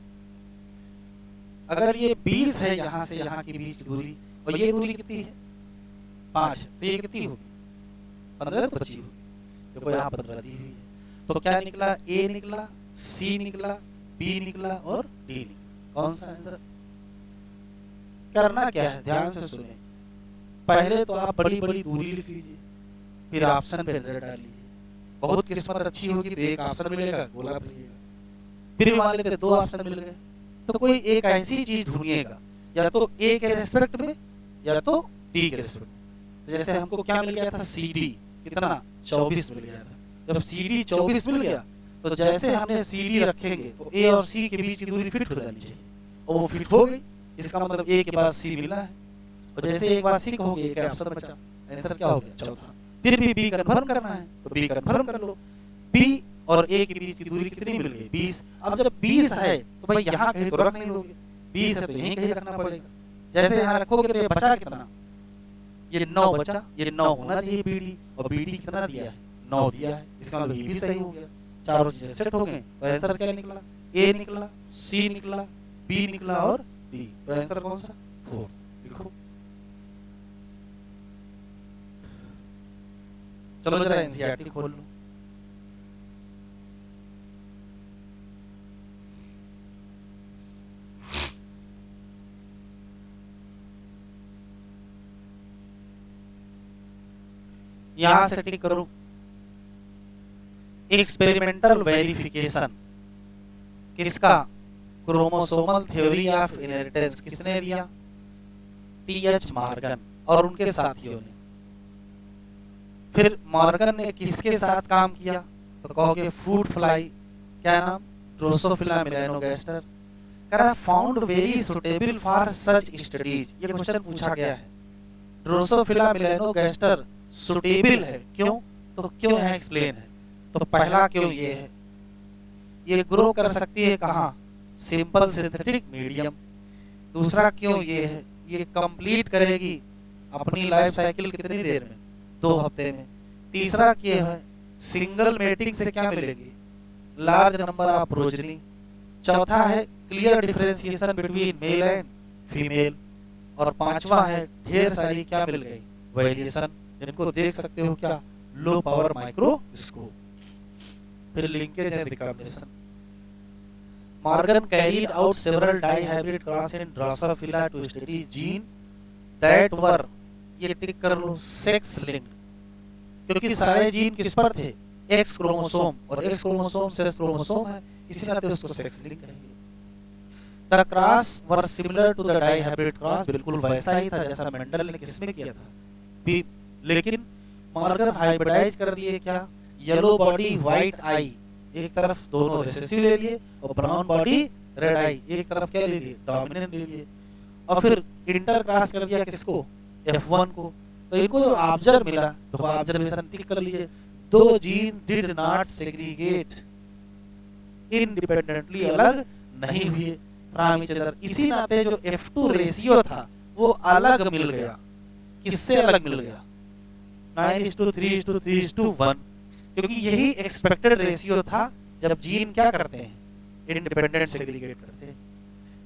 S1: अगर ये 20 है यहां से यहां के बीच की दूरी और ये दूरी कितनी है 5 है, तो ये कितनी होगी 15 तो 25 होगी। देखो यहाँ 15 दी हुई है, तो क्या निकला A निकला, C निकला, B निकला और D निकला। कौन सा आंसर? करना क्या है, ध्यान से सुने। पहले तो आप बड़ी बड़ी दूरी लिख लीजिए, फिर ऑप्शन पे नजर डाल लीजिए। बहुत किस्मत अच्छी होगी तो एक ऑप्शन मिलेगा, गोला मिलेगा। फिर मान लेते 2 ऑप्शन मिल गए, तो कोई एक ऐसी चीज ढूंढिएगा या तो A के रेस्पेक्ट में या तो D के रेस्पेक्ट में। तो जैसे हमको क्या मिल गया था CD, कितना 24 मिल गया था। जब CD 24 मिल गया तो जैसे हमने CD रखेंगे तो A और C के बीच की दूरी फिट हो जानी चाहिए, और वो फिट हो गई। इसका मतलब A के बाद C मिलना है और जैसे एक बार सी कहोगे क्या ऑप्शन बचा, आंसर क्या हो गया चौथा। फिर भी बी कंफर्म करना है तो बी कंफर्म कर लो। बी और ए के बीच की दूरी कितनी मिल गई 20। अब जब 20 है तो भाई यहाँ कहीं तो रख नहीं दोगे, 20 है तो यहीं कहीं रखना पड़ेगा। जैसे यहाँ रखोगे तो ये बचा कितना, ये 9 बचा, ये 9 होना चाहिए बीडी, और बीडी कितना दिया है 9 दिया है, इसका मतलब ये भी सही हो गया। चारों चीजें सेट हो गए तो आंसर क्या निकला, ए निकला, सी निकला, बी निकला और डी। तो आंसर कौन सा 4 लिखो। चलो जरा एनसीईआरटी खोल लो। यहां से क्लिक करो, एक्सपेरिमेंटल वेरिफिकेशन किसका, क्रोमोसोमल थ्योरी ऑफ इनहेरिटेंस किसने दिया, टीएच मॉर्गन और उनके साथियों ने। फिर मॉर्गन ने किसके साथ काम किया, तो कहोगे फ्रूट फ्लाई, क्या नाम, ड्रोसोफिला मेलानोगास्टर। कह रहा found very suitable for such studies, ये क्वेश्चन पूछा गया है। ड्रोसोफिला मेलानोगास्टर सुटेबल है, क्यों, तो क्यों है एक्सप्लेन है। तो पहला क्यों ये है, ये ग्रो कर सकती है कहाँ, सिंपल सिंथेटिक मीडियम। दूसरा क्यों ये है, ये कंप्लीट करेगी अपनी लाइफ साइकिल कितनी देर में, 2 हफ्ते में। तीसरा क्या है, सिंगल मेटिंग से क्या मिलेगी, लार्ज नंबर ऑफ प्रोजेनी। चौथा है clear differentiation between male and female. और पांचवा है ढेर सारी क्या मिल गई, वेरिएशन, जिनको देख सकते हो क्या, लो पावर माइक्रोस्कोप। फिर linkage and recognition. Morgan carried out several dihybrid cross in Drosophila to study gene that were, ये टिक कर लो, सेक्स लिंक्ड, क्योंकि सारे जीन किस पर थे, एक्स क्रोमोसोम, और एक्स क्रोमोसोम सेक्स क्रोमोसोम है, इसी नाते उसको सेक्स लिंक कहेंगे। The cross were similar to the dihybrid cross, बिल्कुल वैसा ही था जैसा मेंडल ने किसमें किया था, बी। लेकिन मॉर्गन हाइब्रिडाइज कर दिए क्या, येलो बॉडी व्हाइट आई, एक तरफ दोनों रिसेसिव ले लिए, और ब्राउन बॉडी रेड आई, एक तरफ क्या ले लिए, डोमिनेंट ले लिए। और फिर इंटर क्रॉस कर दिया किसको, F1 को। तो इनको जो ऑब्जर्व मिला, तो ऑब्जर्वेशन टिक कर लिए, दो gene did not segregate, independently अलग नहीं हुए फ्रॉम ईच अदर। इसी नाते जो F2 रेशियो था वो अलग मिल गया, किससे अलग मिल गया, 9:3:3:1, क्योंकि यही एक्सपेक्टेड रेशियो था जब जीन क्या करते हैं, इंडिपेंडेंट सेग्रीगेट करते हैं।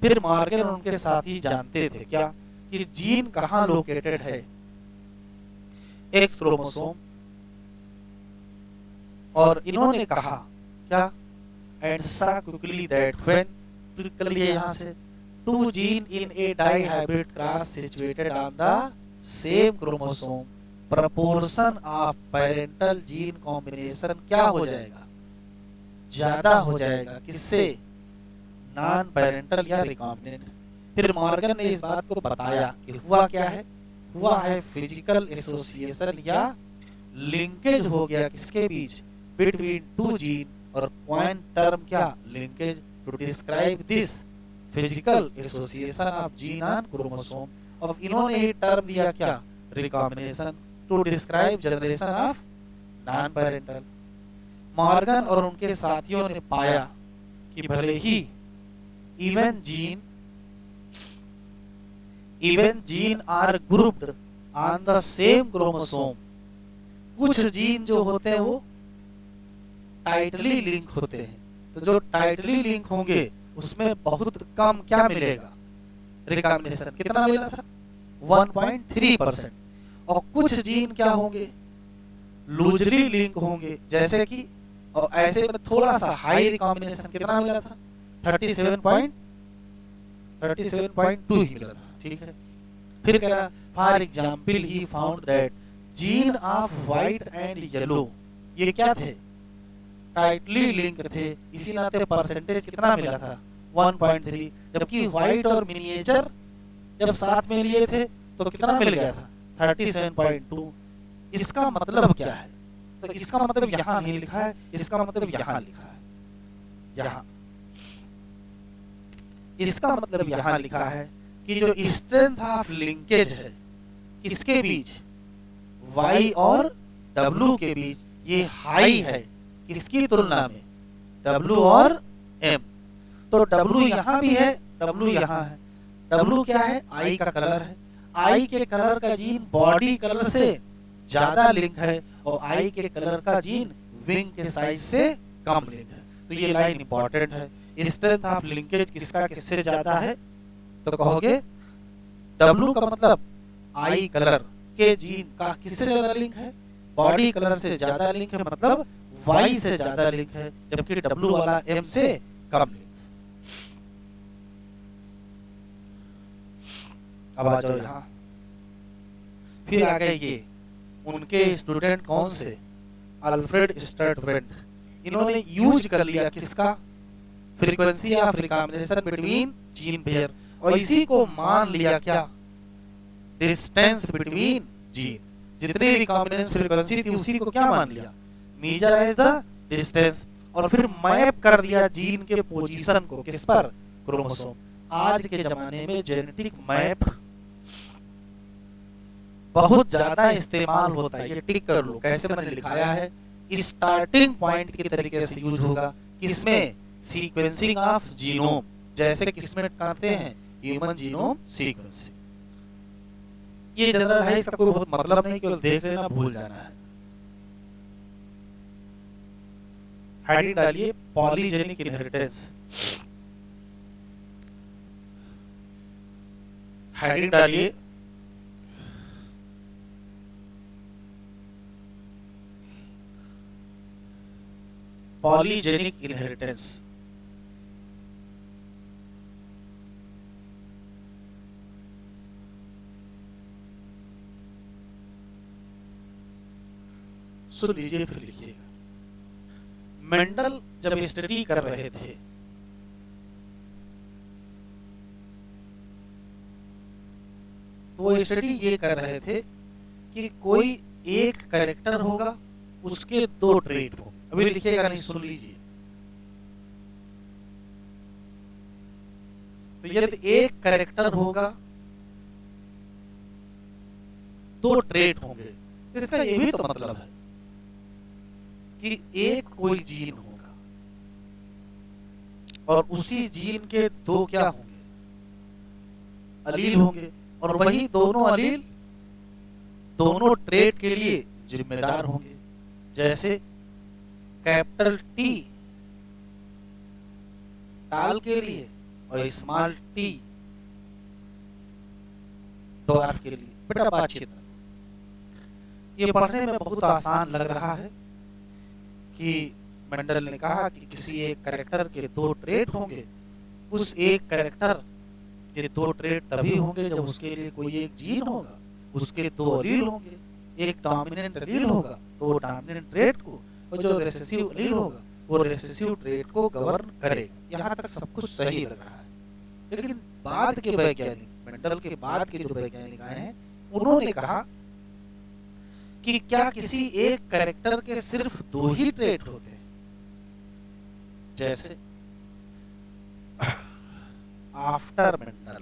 S1: फिर मॉर्गन और उनके साथी जानते थे क्या, कि जीन कहां लोकेटेड है, एक्स क्रोमोसोम। और इन्होंने कहा क्या, एंड सा क्विकली दैट व्हेन, क्लिक कर लिए यहां से, 2 gene in A dihybrid cross situated on the same chromosome, proportion of parental gene combination क्या हो जाएगा, ज्यादा हो जाएगा, किससे, नॉन पेरेंटल या रिकॉम्बिनेंट। फिर मॉर्गन ने इस बात को बताया कि हुआ क्या है, हुआ है फिजिकल एसोसिएशन या लिंकेज हो गया किसके बीच, बिटवीन 2 जीन, और कॉइन टर्म क्या, linkage, to describe this physical association of gene on chromosome. और इन्होंने ही टर्म दिया क्या, recombination, to describe generation of non parental. Morgan और उनके साथियों ने पाया कि भले ही even gene are grouped on the same chromosome, कुछ जीन जो होते हैं वो टाइटली लिंक होते हैं। तो जो टाइटली लिंक होंगे उसमें बहुत कम क्या मिलेगा, रिकॉम्बिनेशन। कितना मिला था, 1.3%। और कुछ जीन क्या होंगे, लूजली लिंक होंगे, जैसे कि, और ऐसे में थोड़ा सा हाई रिकॉम्बिनेशन, कितना मिला था, 37.2 ही मिला था, ठीक है। फिर कह रहा, for example he found that gene of white and yellow, ये क्या थे, टाइटली लिंक थे, इसी नाते परसेंटेज कितना मिला था, 1.3। जबकि व्हाइट और मिनिएचर जब साथ में लिए थे तो कितना मिल गया था, 37.2। इसका मतलब क्या है, तो इसका मतलब यहां नहीं लिखा है, इसका मतलब यहां लिखा है, यहां इसका मतलब यहां लिखा है कि जो स्ट्रेंथ ऑफ लिंकेज है किसके बीच, Y और W के बीच ये हाई है, किसकी तुलना में, W और M। तो W यहाँ भी है, W यहाँ है। W क्या है, I का कलर है। I के कलर का जीन बॉडी कलर से ज्यादा लिंक है और I के कलर का जीन विंग के साइज से कम लिंक है। तो ये लाइन इंपॉर्टेंट है। स्ट्रेंथ ऑफ लिंकेज किसका किससे ज्यादा है, तो कहोगे W का मतलब I कलर के जीन का किससे ज्यादा लिंक है, बॉडी कलर से ज्यादा लिंक है, मतलब Y से ज्यादा लिंक है, जबकि W वाला M से कम लिंक है। अब आ जाओ यहाँ, फिर आ गए ये उनके स्टूडेंट कौन से, अल्फ्रेड स्टर्टवेंट। इन्होंने यूज कर लिया किसका, frequency of recombination between gene pair, और इसी को मान लिया क्या, डिस्टेंस बिटवीन जीन। जितनी रिकॉम्बिनेशन फ्रीक्वेंसी थी उसी को क्या मान लिया, मेजर एज द डिस्टेंस, और फिर मैप कर दिया जीन के पोजीशन को किस पर, क्रोमोसोम। आज के जमाने में जेनेटिक मैप बहुत ज्यादा इस्तेमाल होता है, ये टिक कर लो, कैसे मैंने लिखाया है, स्टार्टिंग पॉइंट के तरीके से यूज होगा, किसमें, सीक्वेंसिंग ऑफ जीनोम, जैसे किसमें करते हैं, ह्यूमन जीनोम सीक्वेंसिंग। ये जनरल है, इसका कोई बहुत मतलब नहीं, केवल देख लेना, भूल जाना है। हेडिंग डालिए पॉलीजेनिक इनहेरिटेंस, हेडिंग डालिए पॉलीजेनिक इनहेरिटेंस। सुन लीजिए फिर लिखिएगा। मेंडल जब स्टडी कर रहे थे तो वो स्टडी ये कर रहे थे कि कोई एक कैरेक्टर होगा, उसके दो ट्रेट होंगे। अभी लिखिएगा नहीं, सुन लीजिए। तो यदि एक कैरेक्टर होगा, दो ट्रेट होंगे, इसका ये भी तो मतलब है कि एक कोई जीन होगा और उसी जीन के दो क्या होंगे, अलील होंगे, और वही दोनों अलील दोनों ट्रेट के लिए जिम्मेदार होंगे। जैसे कैपिटल टी टाल के लिए और स्मॉल टी ड्वार्फ के लिए। बेटा बातचीत, ये पढ़ने में बहुत आसान लग रहा है कि मेंडल ने कहा कि किसी एक कैरेक्टर के दो ट्रेट होंगे, उस एक कैरेक्टर के दो ट्रेट तभी होंगे जब उसके लिए कोई एक जीन होगा, उसके दो अलील होंगे, एक डोमिनेंट अलील होगा तो वो डोमिनेंट ट्रेट को, और जो रिसेसिव अलील होगा वो रिसेसिव ट्रेट को गवर्न करेगा। यहाँ तक सब कुछ सही लग रहा है, लेकिन बाद के वैज्ञानिक, मेंडल के बाद के जो वैज्ञानिक आए हैं, उन्होंने कहा कि क्या किसी एक कैरेक्टर के सिर्फ दो ही ट्रेट होते हैं। जैसे आफ्टर मेंडल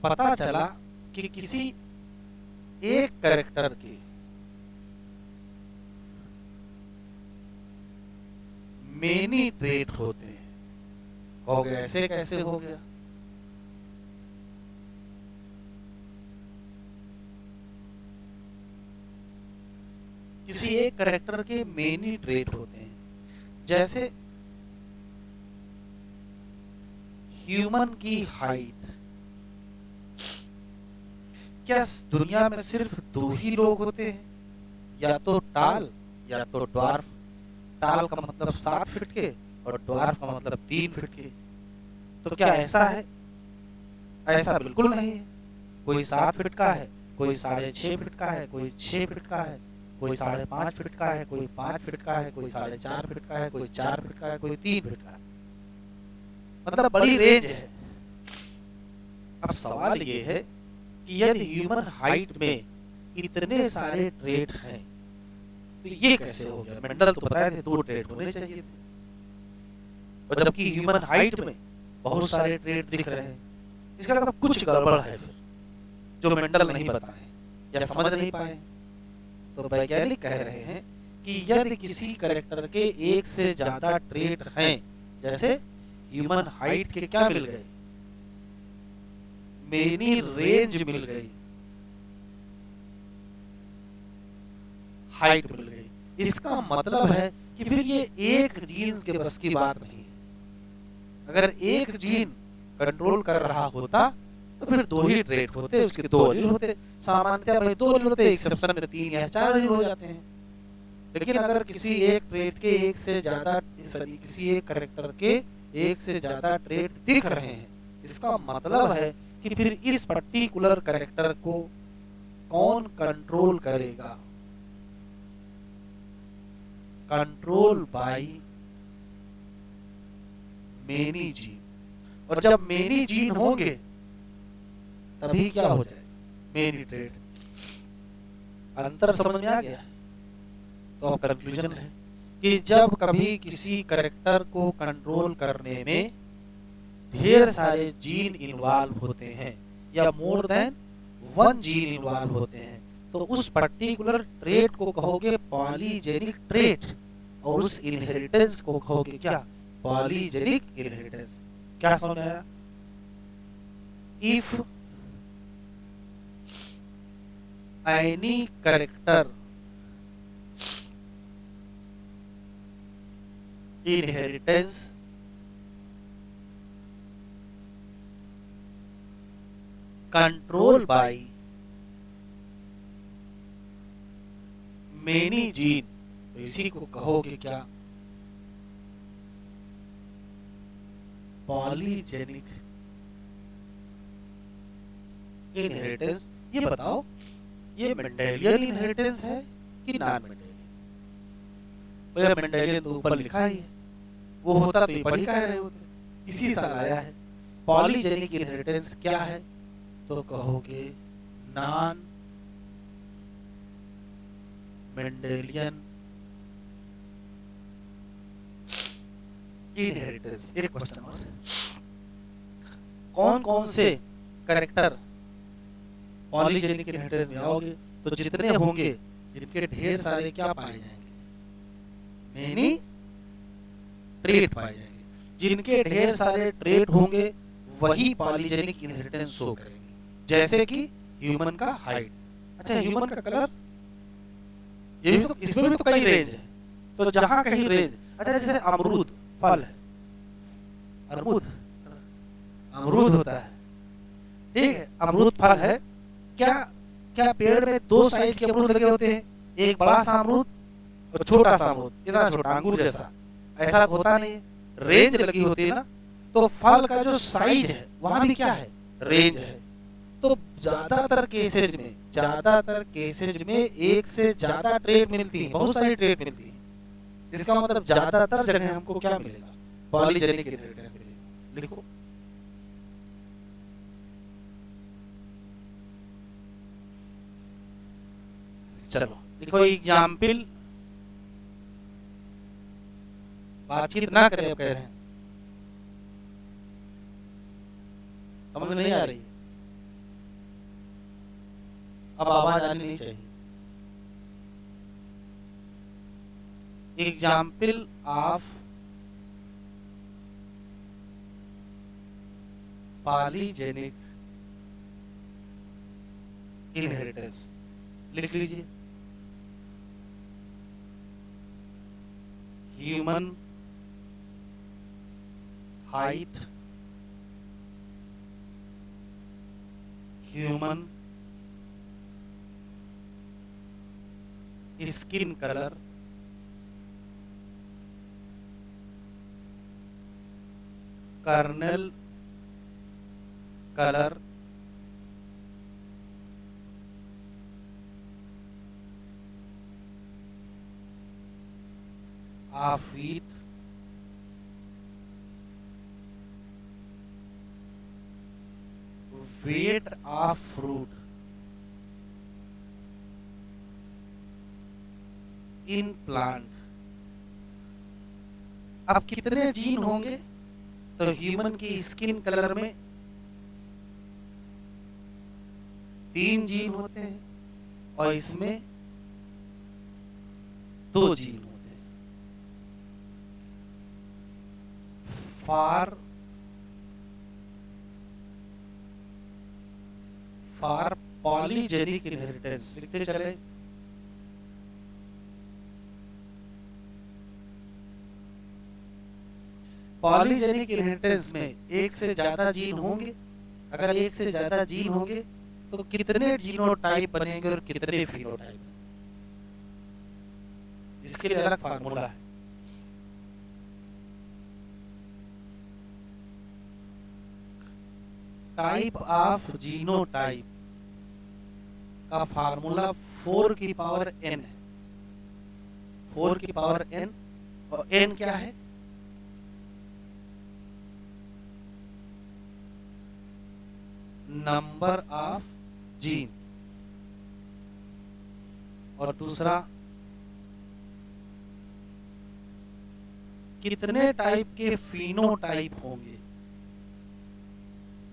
S1: पता चला कि किसी एक कैरेक्टर के मेनी ट्रेट होते हैं। हो गया, ऐसे कैसे हो गया? किसी एक कैरेक्टर के मेनी ट्रेट होते हैं, जैसे ह्यूमन की हाइट। क्या दुनिया में सिर्फ दो ही लोग होते हैं, या तो टाल या तो ड्वार्फ। टाल का मतलब 7 फीट के और ड्वार्फ का मतलब 3 फीट के। तो क्या ऐसा है? ऐसा बिल्कुल नहीं है। कोई 7 फीट का है, कोई 6.5 फीट का है, कोई 6 फीट का है, कोई 5.5 फीट का है, कोई 5 फीट का है, कोई 4.5 फीट का है, कोई 4 फीट का है, कोई 3 फीट का है। मतलब बड़ी रेंज है। अब सवाल ये है कि यदि ह्यूमन हाइट में इतने सारे ट्रेट हैं, तो ये कैसे हो गया? मेंडल तो बताए थे 2 ट्रेट होने चाहिए थे, और जबकि ह्यूमन हाइट में बहुत सारे ट्रेट दिख रहे हैं। इसका मतलब कुछ गड़बड़ है फिर, जो मेंडल नहीं बताए या समझ नहीं पाए। तो वैज्ञानिक कह रहे हैं कि यदि किसी कैरेक्टर के एक से ज्यादा ट्रेट हैं, जैसे ह्यूमन हाइट के क्या मिल गए, मेनी रेंज मिल गई, हाइट मिल गई, इसका मतलब है कि फिर ये एक जीन के बस की बात नहीं है। अगर एक जीन कंट्रोल कर रहा होता तो फिर 2 ही ट्रेट होते, उसके 2 एलील होते। सामान्यतः भाई 2 एलील होते, एक्सेप्शन में 3 या 4 एलील हो जाते हैं। लेकिन अगर किसी एक ट्रेट के एक से ज्यादा, किसी एक कैरेक्टर के एक से ज्यादा ट्रेट दिख रहे हैं, इसका मतलब है कि फिर इस पर्टिकुलर कैरेक्टर को कौन कंट्रोल करेगा? Control by many gene. और जब मेनी जीन होंगे तभी क्या हो जाए? Many trait. अंतर समझ में आ गया? तो अब कंक्लूजन है कि जब कभी किसी कैरेक्टर को कंट्रोल करने में ढेर सारे जीन इन्वॉल्व होते हैं या मोर देन 1 जीन इन्वॉल्व होते हैं, तो उस पर्टिकुलर ट्रेट को कहोगे पॉलीजेनिक ट्रेट, और उस इनहेरिटेंस को कहोगे क्या? Polygenic inheritance. क्या समझ आया? If any character inheritance control by many gene, तो इसी को कहोगे क्या? Polygenic inheritance. ये बताओ, ये मेंडेलियन इनहेरिटेंस है कि नॉन मेंडेलियन? भैया मेंडेलियन तो ऊपर लिखा ही है, वो होता तो ये पढ़ी कह रहे होते, इसी साल आया है। पॉलीजेनिक इनहेरिटेंस क्या है? तो कहोगे नॉन मेंडेलियन इनहेरिटेंस। एक क्वेश्चन और, कौन कौन से कैरेक्टर पॉलीजेनिक इनहेरिटेंस में आओगे? तो जितने होंगे जिनके ढेर सारे क्या पाए जाएंगे? मेनी ट्रेट पाए जाएंगे। जिनके ढेर सारे ट्रेट होंगे वही पॉलीजेनिक इनहेरिटेंस शो करेंगे। जैसे कि ह्यूमन का हाइट। अच्छा, ह्यूमन का कलर, ये भी तो, इसमें भी तो कई रेंज है। तो जहां कहीं रेंज, अच्छा जैसे अमरूद फल है, अमरूद होता है, ठीक है, अमरूद फल है। क्या क्या पेड़ में 2 साइज के अमरूद लगे होते हैं? एक बड़ा सा अमरूद और छोटा सा अमरूद, इतना छोटा अंगूर जैसा, ऐसा होता नहीं है, रेंज लगी होती है ना। तो फल का जो साइज है वहां भी क्या है? रेंज है। तो ज्यादातर केसेज में एक से ज्यादा ट्रेट मिलती है, बहुत सारी ट्रेट मिलती है। इसका मतलब ज्यादातर जगह हमको क्या मिलेगा? पॉलीजेनिक इनहेरिटेंस मिलेगा। लिखो, चलो लिखो एग्जाम्पल। बातचीत ना करें, कह रहे हैं, समझ में नहीं आ रही? अब आवाज आनी नहीं चाहिए। एग्जाम्पल ऑफ पॉलीजेनिक इनहेरिटेंस लिख लीजिए। Human height, human skin colour, kernel colour, of wheat, weight of fruit, in plant. अब कितने जीन होंगे? तो ह्यूमन की स्किन कलर में 3 जीन होते हैं और इसमें 2 जीन होते हैं। फॉर पॉलीजेनिक इनहेरिटेंस लिखते चले। पॉलीजेनिक इनहेरिटेंस में एक से ज्यादा जीन होंगे। अगर एक से ज्यादा जीन होंगे तो कितने जीनोटाइप बनेंगे और कितने फिनोटाइप बनेंगे, इसके लिए अलग फार्मूला है। टाइप ऑफ जीनोटाइप का फार्मूला 4 की पावर n है। 4 की पावर n, और n क्या है? Number of gene. और दूसरा कितने टाइप के फिनोटाइप होंगे,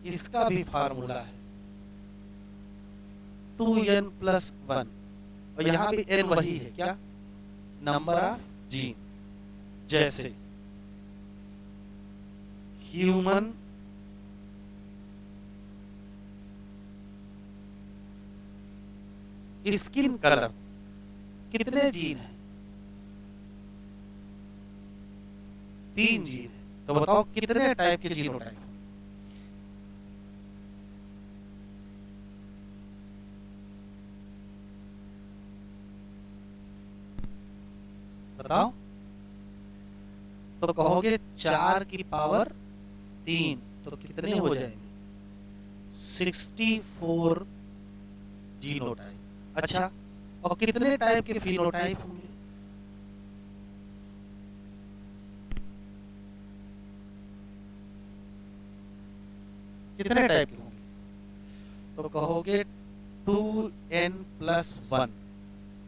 S1: इसका भी फार्मूला है 2n+1। और यहां भी n वही है, क्या? Number of gene. जैसे ह्यूमन स्किन कलर कितने जीन है? 3 जीन है। तो बताओ कितने टाइप के जीनोटाइप? बताओ। तो कहोगे 4 की पावर 3, तो कितने हो जाएंगे? 64 जीनोटाइप। अच्छा, और कितने टाइप के फिनोटाइप होंगे? कितने टाइप के होंगे? तो कहोगे 2n+1।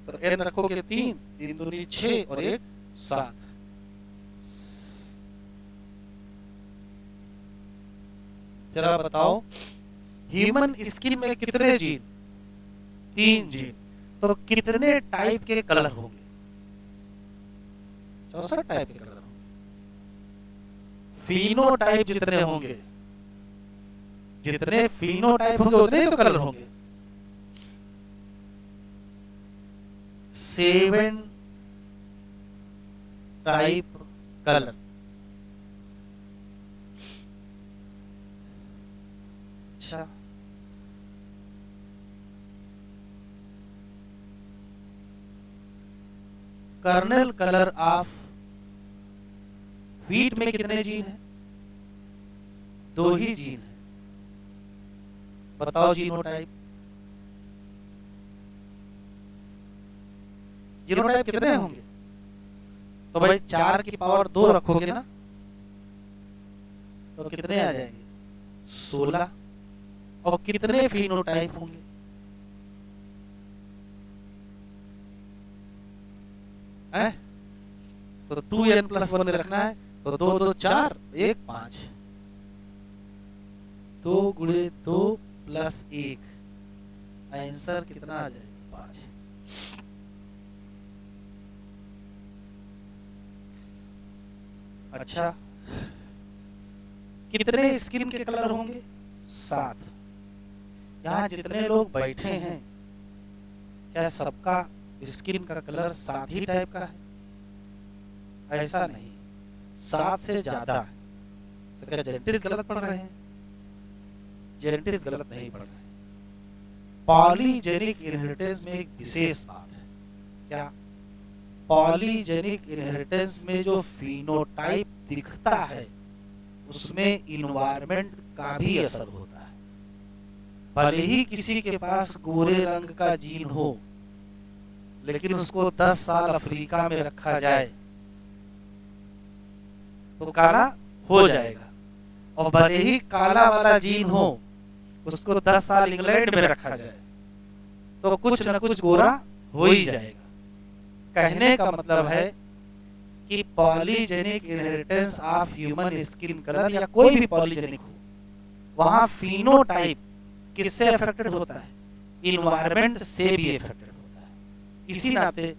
S1: तो n रखोगे 3, 3 दूनी 6 और 1 7। जरा बताओ ह्यूमन स्किन में कितने जीन? 3 जीन। तो कितने टाइप के कलर होंगे? 64 टाइप के कलर होंगे। फिनोटाइप जितने होंगे, जितने फिनोटाइप होंगे उतने ही तो कलर होंगे। 7 टाइप कलर। अच्छा, कर्नल कलर ऑफ व्हीट में कितने जीन है? 2 ही जीन है। बताओ जीनोटाइप। जीनोटाइप कितने होंगे? तो भाई 4 की पावर 2 रखोगे ना, तो कितने आ जाएंगे? 16। और कितने फिनोटाइप होंगे? है? तो 2n+1 रखना है, तो 2 2 4 1 5। 2 × 2 + 1, आंसर कितना आ जाएगा? 5। अच्छा, कितने स्किन के कलर होंगे? 7। यहाँ जितने लोग बैठे हैं, क्या सबका स्किन का कलर 7 ही टाइप का है? ऐसा नहीं, 7 से ज्यादा है। तो क्या जेनेटिक्स गलत पढ़ रहे हैं? जेनेटिक्स गलत नहीं पढ़ रहे हैं। पॉलीजेनिक इनहेरिटेंस में एक विशेष बात है। क्या? पॉलीजेनिक इनहेरिटेंस में जो फिनोटाइप दिखता है उसमें इन्वायरमेंट का भी असर होता है। भले ही किसी के पास गोरे रंग का जीन हो, लेकिन उसको 10 साल अफ्रीका में रखा जाए तो काला हो जाएगा। और भले ही काला वाला जीन हो, उसको 10 साल इंग्लैंड में रखा जाए तो कुछ न कुछ गोरा हो ही जाएगा। कहने का मतलब है कि polygenic inheritance of human skin colour या कोई भी पॉलीजेनिक हो, वहां फिनोटाइप किससे अफेक्टेड होता है? इन्वायरमेंट से भी अफेक्टेड होता है। इसी नाते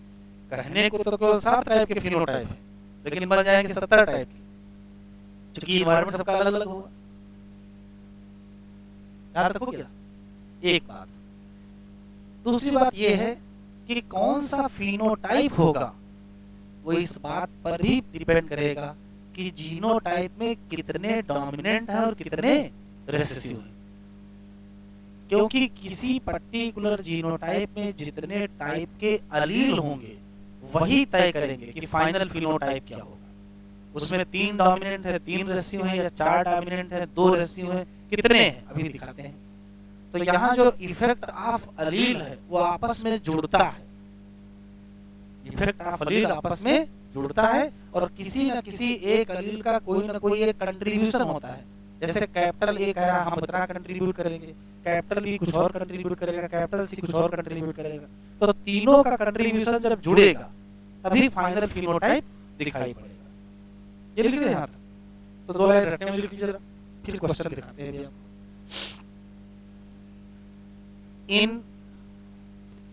S1: कहने को तो केवल 7 टाइप के फिनोटाइप है, लेकिन बन जाएंगे 70 टाइप के, क्योंकि इन्वायरमेंट सबका अलग अलग होगा। याद रखो क्या एक बात। दूसरी बात यह है कि कौन सा फिनोटाइप होगा वो इस बात पर भी डिपेंड करेगा कि जीनोटाइप में कितने डोमिनेंट है और कितने रिसेसिव है। क्योंकि किसी पर्टिकुलर जीनोटाइप में जितने टाइप के अलील होंगे वही तय करेंगे कि फाइनल फिनोटाइप क्या होगा। उसमें 3 डोमिनेंट है, 3 रेसिव है, या 4 डोमिनेंट है, 2 रेसिव है, कितने हैं अभी दिखाते हैं। तो यहाँ जो इफेक्ट ऑफ अलील है वो आपस में जुड़ता है, इफेक्ट ऑफ अलील आपस में जुड़ता है, और किसी न किसी एक अलील का कोई ना कोई एक कंट्रीब्यूशन होता है। जैसे कैपिटल ए कह रहा हम इतना कंट्रीब्यूट करेंगे, कैपिटल बी कुछ और कंट्रीब्यूट करेगा, कैपिटल सी कुछ और कंट्रीब्यूट करेगा, तो तीनों का कंट्रीब्यूशन जब जुड़ेगा तभी फाइनल फिनोटाइप दिखाई पड़ेगा। ये लिख रहे हैं यहाँ तक, तो 2 लाइन रटने में लिख लीजिए जरा, फिर क्वेश्चन दिखाते हैं भैया। इन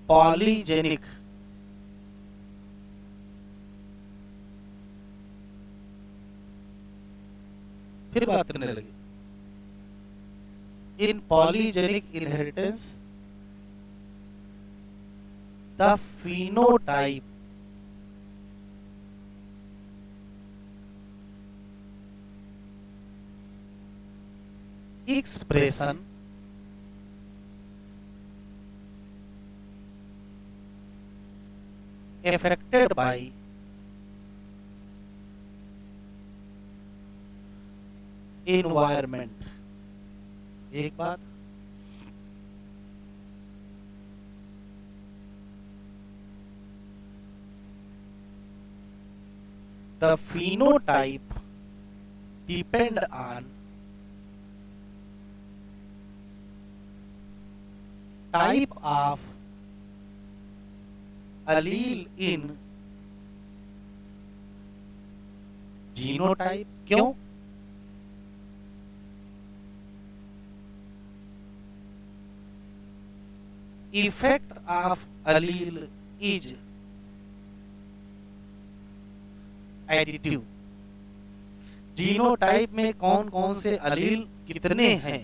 S1: पॉलीजेनिक फिर बात करने लगी, in polygenic inheritance the phenotype expression affected by environment। एक बात, the phenotype depend on type of allele in genotype। क्यों? Effect of allele is additive. Genotype में कौन कौन से अलील कितने हैं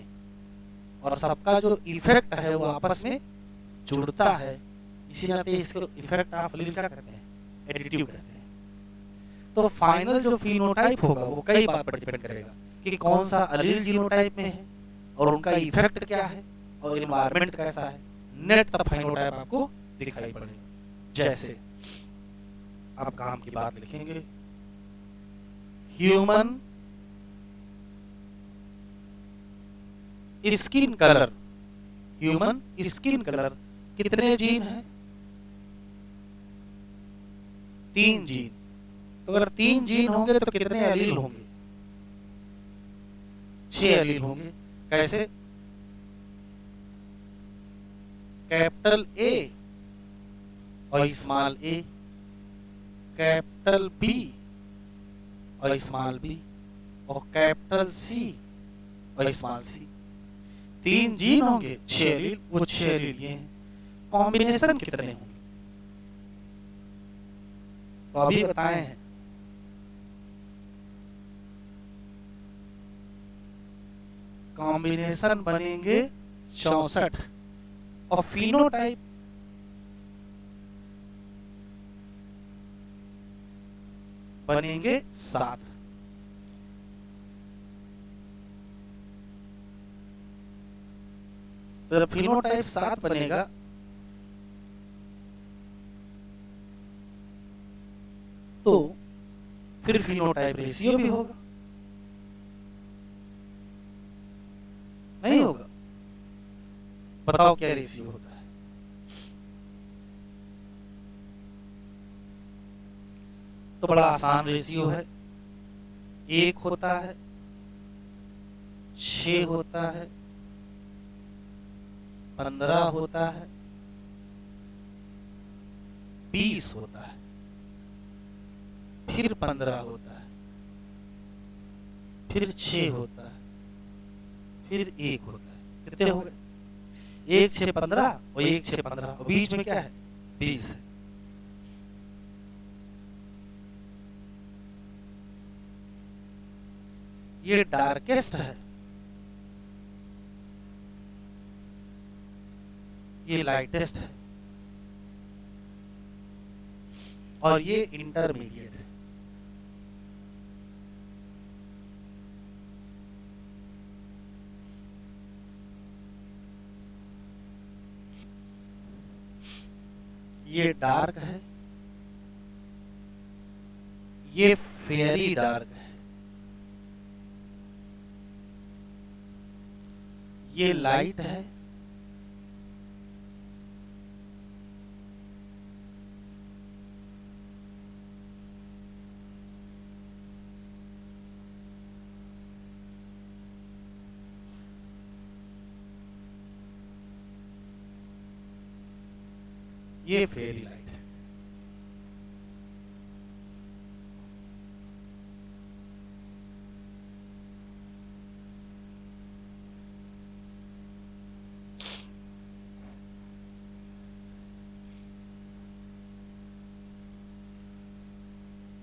S1: और सबका जो इफेक्ट है वो आपस में जुड़ता है, इसी नाते इसको इफेक्ट ऑफ अलील क्या कहते हैं? एडिटिव कहते हैं। तो फाइनल जो फिनोटाइप होगा वो कई बात पर डिपेंड करेगा कि कौन सा अलील जीनोटाइप में है और उनका इफेक्ट क्या है और एनवायरनमेंट कैसा है। नेट तब फिनोटाइप आपको दिखाई पड़ेगा। जैसे अब काम की बात लिखेंगे, human skin colour, human skin colour कितने जीन हैं? 3 जीन। तो अगर 3 जीन होंगे तो कितने एलील होंगे? 6 एलील होंगे। कैसे? कैपिटल ए और स्मॉल ए, कैपिटल बी और स्मॉल बी, और कैपिटल सी और स्मॉल सी। 3 जीन होंगे, 6 एलील, वो 6 एलील ये हैं। कॉम्बिनेशन कितने होंगे? तो अभी बताए हैं, कॉम्बिनेशन बनेंगे 64 और फिनोटाइप बनेंगे 7। तो जब फिनोटाइप 7 बनेगा तो फिर फिनोटाइप रेशियो भी होगा, नहीं होगा? बताओ क्या रेशियो होता है? तो बड़ा आसान रेशियो है। 1 होता है, 6 होता है, 15 होता है, 20 होता है। फिर 15 होता है, फिर 6 होता है, फिर 1 होता है। कितने हो गए? 1 6 15 और 1 6 15 और बीच में क्या है? 20 है। ये डार्केस्ट है, ये लाइटेस्ट है, और ये इंटरमीडिएट है। ये डार्क है, ये फेरी डार्क है, ये लाइट है, ये फेरी लाइट है।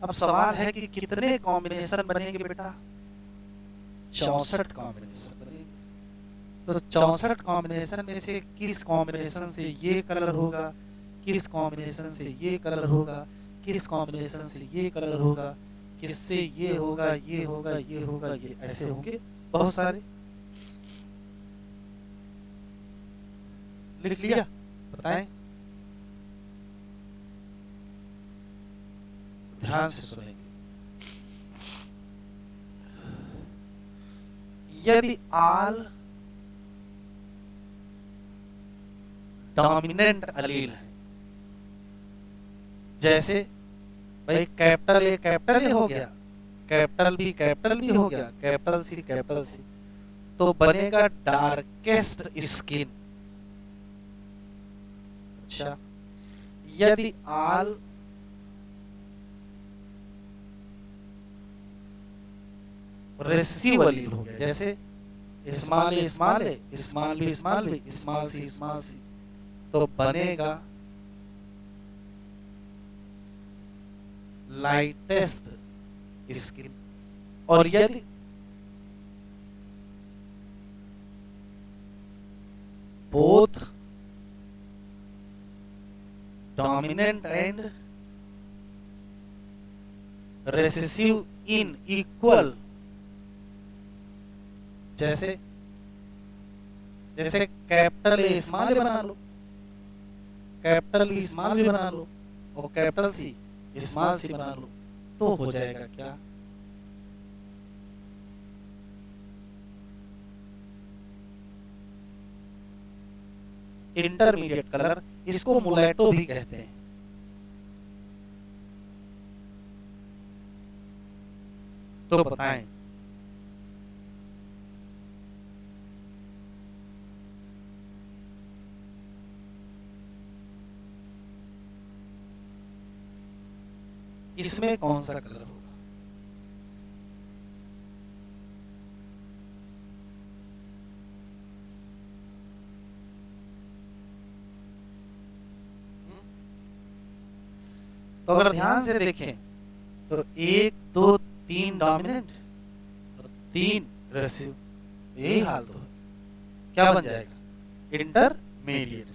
S1: अब सवाल है कि कितने कॉम्बिनेशन बनेंगे बेटा? 64 कॉम्बिनेशन बनेंगे। तो 64 कॉम्बिनेशन में से किस कॉम्बिनेशन से ये कलर होगा, किस कॉम्बिनेशन से ये कलर होगा, किस कॉम्बिनेशन से ये कलर होगा, किससे ये होगा, ये होगा, ये होगा, ये ऐसे होंगे बहुत सारे। लिख लिया? बताएं, ध्यान से सुनेंगे। यदि आल डोमिनेंट अलील है, जैसे भाई कैपिटल ए हो गया, कैपिटल बी हो गया, कैपिटल सी, तो बनेगा डार्केस्ट स्किन। अच्छा, यदि आल रेसिसिव अलील हो गया, जैसे small A, small B, small सी, तो बनेगा लाइटेस्ट स्किन। और यदि both dominant and recessive in equal, जैसे कैपिटल ए स्मॉल ए बना लो, कैपिटल बी स्मॉल बी बना लो, और कैपिटल सी स्मॉल सी बना लो, तो हो जाएगा क्या? Intermediate colour. इसको मुलेटो भी कहते हैं। तो बताएं, इसमें कौन सा कलर होगा? तो अगर ध्यान से देखें तो 1 2 3 डोमिनेंट और 3 रेसिव, यही हाल तो है। क्या बन जाएगा? इंटरमीडिएट।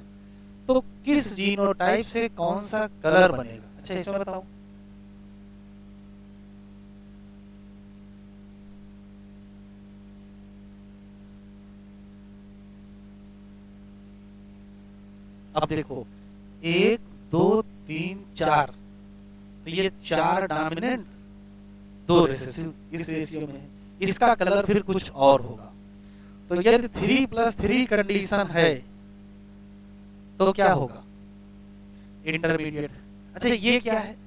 S1: तो किस जीनोटाइप से कौन सा कलर बनेगा? अच्छा, इसमें बताओ। अब देखो 1 2 3 4, तो ये 4 डोमिनेंट 2 रेसेसिव इस रेशियो में है। इसका कलर फिर कुछ और होगा। तो यदि 3+3 कंडीशन है तो क्या होगा? इंटरमीडिएट। अच्छा, ये क्या है?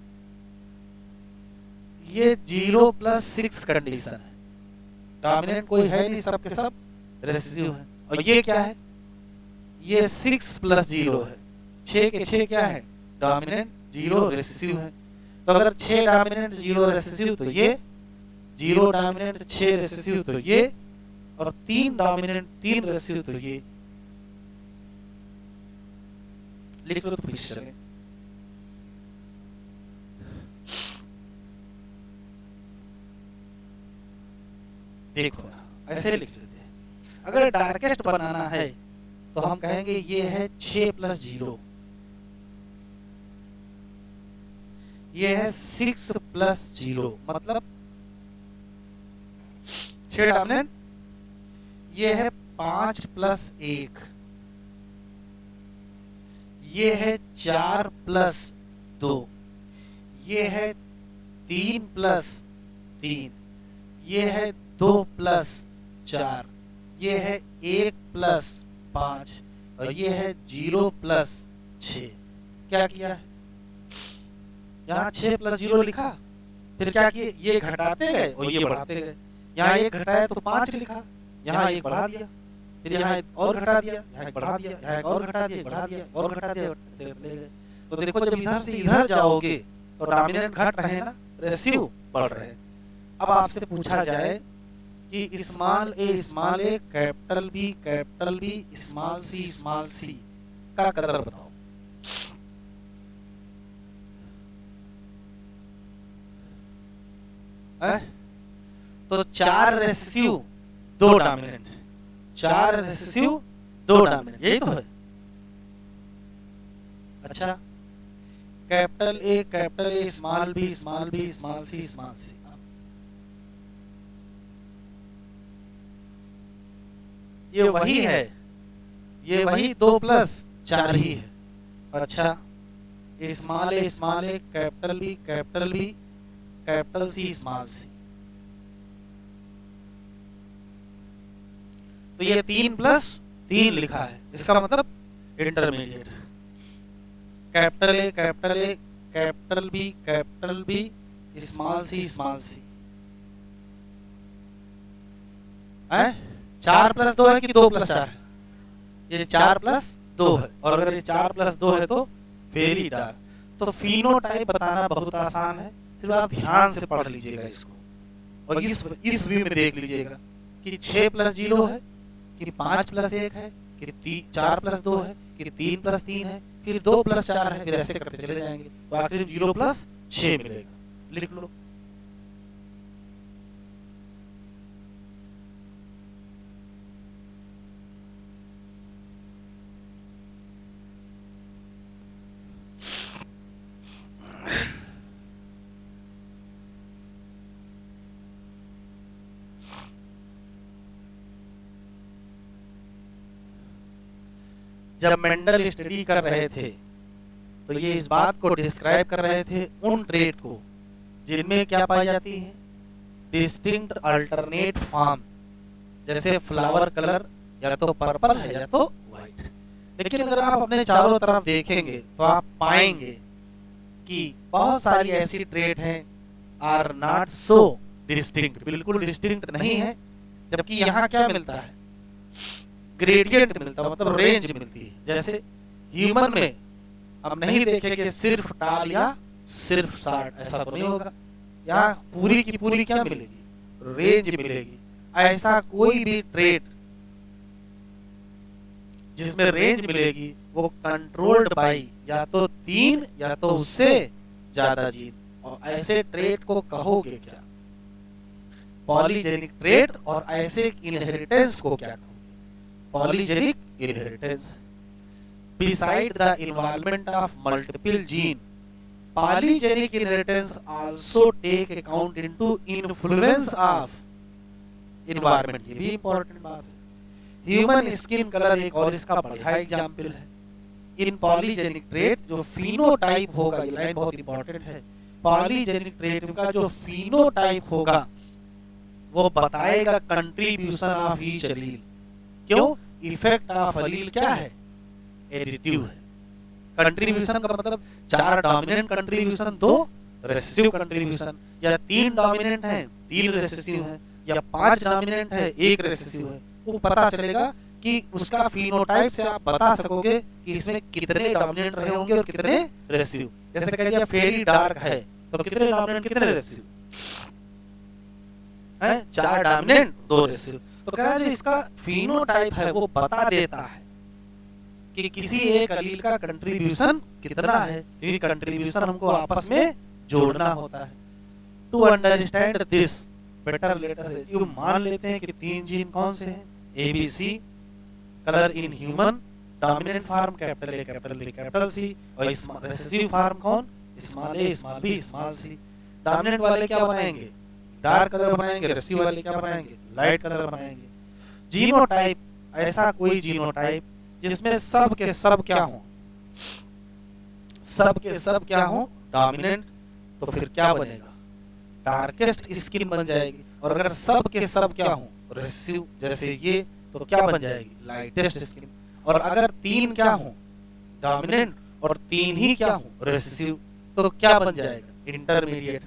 S1: ये 0+6 कंडीशन है। डोमिनेंट कोई है नहीं, सबके सब रेसिसिव है। और ये क्या है? ये 6+0 है। 6 के 6 क्या है? डोमिनेंट, 0 रेसिसिव है। तो अगर 6 डोमिनेंट 0 रिसेसिव तो ये, 0 डोमिनेंट 6 रिसेसिव तो ये, और 3 डोमिनेंट 3 रिसेसिव तो ये। लिख लो तो पीछे चले। देखो ऐसे लिख लेते हैं। अगर डार्केस्ट बनाना है तो हम कहेंगे ये है 6 + 0, ये है 6 + 0, मतलब 6 डोमिनेंट, ये है 5 + 1, ये है 4 + 2, ये है 3 + 3, ये है 2 + 4, ये है 1 + 5, और ये है 0 + 6। क्या किया है? यहाँ 6 + 0 लिखा, फिर क्या किए, ये घटाते गए और ये बढ़ाते गए। यहाँ 1 घटाया तो 5 लिखा, यहाँ 1 बढ़ा दिया, फिर यहाँ 1 और घटा दिया, यहाँ 1 बढ़ा दिया, यहाँ 1 और घटा दिया, बढ़ा दिया और घटा दिया, ऐसे ले गए। तो देखो जब इधर से इधर जाओगे तो डोमिनेंट घट रहे हैं ना, रेशियो बढ़ रहे हैं। अब आपसे पूछा जाए कि small a capital B small c का कलर बताओ। तो 4 रेशियो 2 डोमिनेंट, 4 रेशियो 2 डोमिनेंट, यही तो है। अच्छा, capital A small b small c, ये वही है, ये वही 2 + 4 ही है। अच्छा, small a capital B capital C small c, तो ये 3 + 3 लिखा है, इसका मतलब intermediate. Capital A capital B small c है। 4 + 2 है कि 2 + 4 है? ये 4 + 2 है, और अगर ये 4 + 2 है तो वेरी डार्क। तो फिनोटाइप बताना बहुत आसान है, सिर्फ आप ध्यान से पढ़ लीजिएगा इसको, और इस व्यू में देख लीजिएगा कि 6 + 0 है, कि 5 + 1 है, कि 4 + 2 है, कि 3 + 3 है, फिर 2 + 4 है, फिर ऐसे करते चले जाएंगे तो आखिर 0 + 6 मिलेगा। लिख लो। जब मेंडल स्टडी कर रहे थे तो ये इस बात को डिस्क्राइब कर रहे थे उन ट्रेट को जिनमें क्या पाई जाती है, डिस्टिंक्ट अल्टरनेट फॉर्म, जैसे फ्लावर कलर या तो पर्पल है या तो व्हाइट। लेकिन अगर आप अपने चारों तरफ देखेंगे तो आप पाएंगे कि बहुत सारी ऐसी ट्रेट हैं आर नॉट सो डिस्टिंक्ट, बिल्कुल डिस्टिंक्ट नहीं है। जबकि यहाँ क्या मिलता है, ग्रेडियंट मिलता है, मतलब रेंज मिलती है। जैसे ह्यूमन में हम नहीं देखेंगे सिर्फ टाल या सिर्फ शार्ट, ऐसा तो नहीं होगा। यहाँ पूरी की पूरी क्या मिलेगी, रेंज मिलेगी। ऐसा कोई भी ट्रेट जिसमें रेंज मिलेगी वो कंट्रोल्ड बाई या तो 3 या तो उससे ज्यादा जीन। और ऐसे ट्रेट को कहोगे क्या, पॉलीजेनिक ट्रेट। और ऐसे इनहेरिटेंस को क्या कहोगे, polygenic inheritance. Beside the involvement of multiple gene, polygenic inheritance also take account into influence of environment। ये भी important बात है। ह्यूमन स्किन कलर एक और इसका बढ़िया एग्जाम्पल है। इन पॉलीजेनिक ट्रेट जो फिनोटाइप होगा, ये लाइन बहुत इंपॉर्टेंट है, पॉलीजेनिक ट्रेट का जो फिनोटाइप होगा वो बताएगा कंट्रीब्यूशन ऑफ ईच एलील। क्यों, इफेक्ट ऑफ एलील क्या है, एडिटिव है। कंट्रीब्यूशन का मतलब 4 डोमिनेंट कंट्रीब्यूशन 2 रेसेसिव कंट्रीब्यूशन, या 3 डोमिनेंट है 3 रेसेसिव है, या 5 डोमिनेंट है 1 रेसेसिव है। वो पता चलेगा कि उसका फिनोटाइप से आप बता सकोगे कि इसमें कितने डोमिनेंट रहे होंगे और कितने रेसेसिव। जैसे कह दिया फेरी डार्क है तो कितने डोमिनेंट कितने रेसिसिव है? 4 डोमिनेंट 2 रेसिसिव। तो कह रहा है जो इसका फिनोटाइप है वो बता देता है कि किसी एक एलील का कंट्रीब्यूशन कितना है, क्योंकि कंट्रीब्यूशन हमको आपस में जोड़ना होता है। To understand this better let us assume, मान लेते हैं कि 3 जीन कौन से हैं, A B C, colour in human, dominant form capital A capital B capital C, और रिसेसिव फॉर्म कौन, small A small B small C. Dominant वाले क्या बनाएंगे, डार्क कलर बनाएंगे, रेसिसिव वाले क्या बनाएंगे, लाइट कलर बनाएंगे। जीनोटाइप, ऐसा कोई जीनोटाइप जिसमें सब के सब क्या हो, सब के सब क्या हो डोमिनेंट, तो फिर क्या बनेगा, डार्केस्ट स्किन बन जाएगी। और अगर सब के सब क्या हो रेसिसिव जैसे ये, तो क्या बन जाएगी, लाइटेस्ट स्किन। और अगर 3 क्या हो डोमिनेंट और 3 ही क्या हो रेसिसिव, तो क्या बन जाएगा, intermediate.